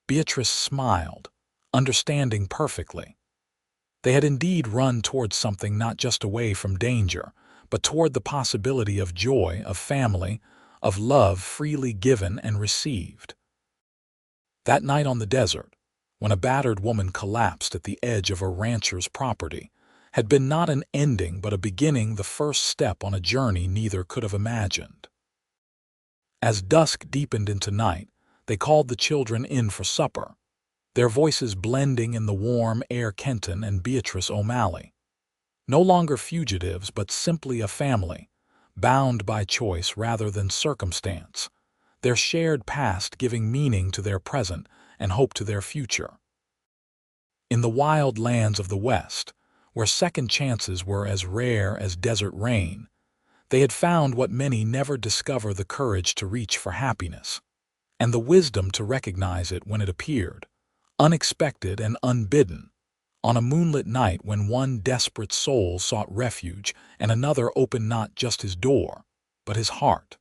Beatrice smiled, understanding perfectly. They had indeed run towards something, not just away from danger, but toward the possibility of joy, of family, of love freely given and received. That night on the desert, when a battered woman collapsed at the edge of a rancher's property, had been not an ending but a beginning, the first step on a journey neither could have imagined. As dusk deepened into night, they called the children in for supper, their voices blending in the warm air. Kenton and Beatrice O'Malley, no longer fugitives but simply a family, bound by choice rather than circumstance, their shared past giving meaning to their present and hope to their future. In the wild lands of the West, where second chances were as rare as desert rain, They had found what many never discover: the courage to reach for happiness, and the wisdom to recognize it when it appeared, unexpected and unbidden, on a moonlit night when one desperate soul sought refuge and another opened not just his door, but his heart.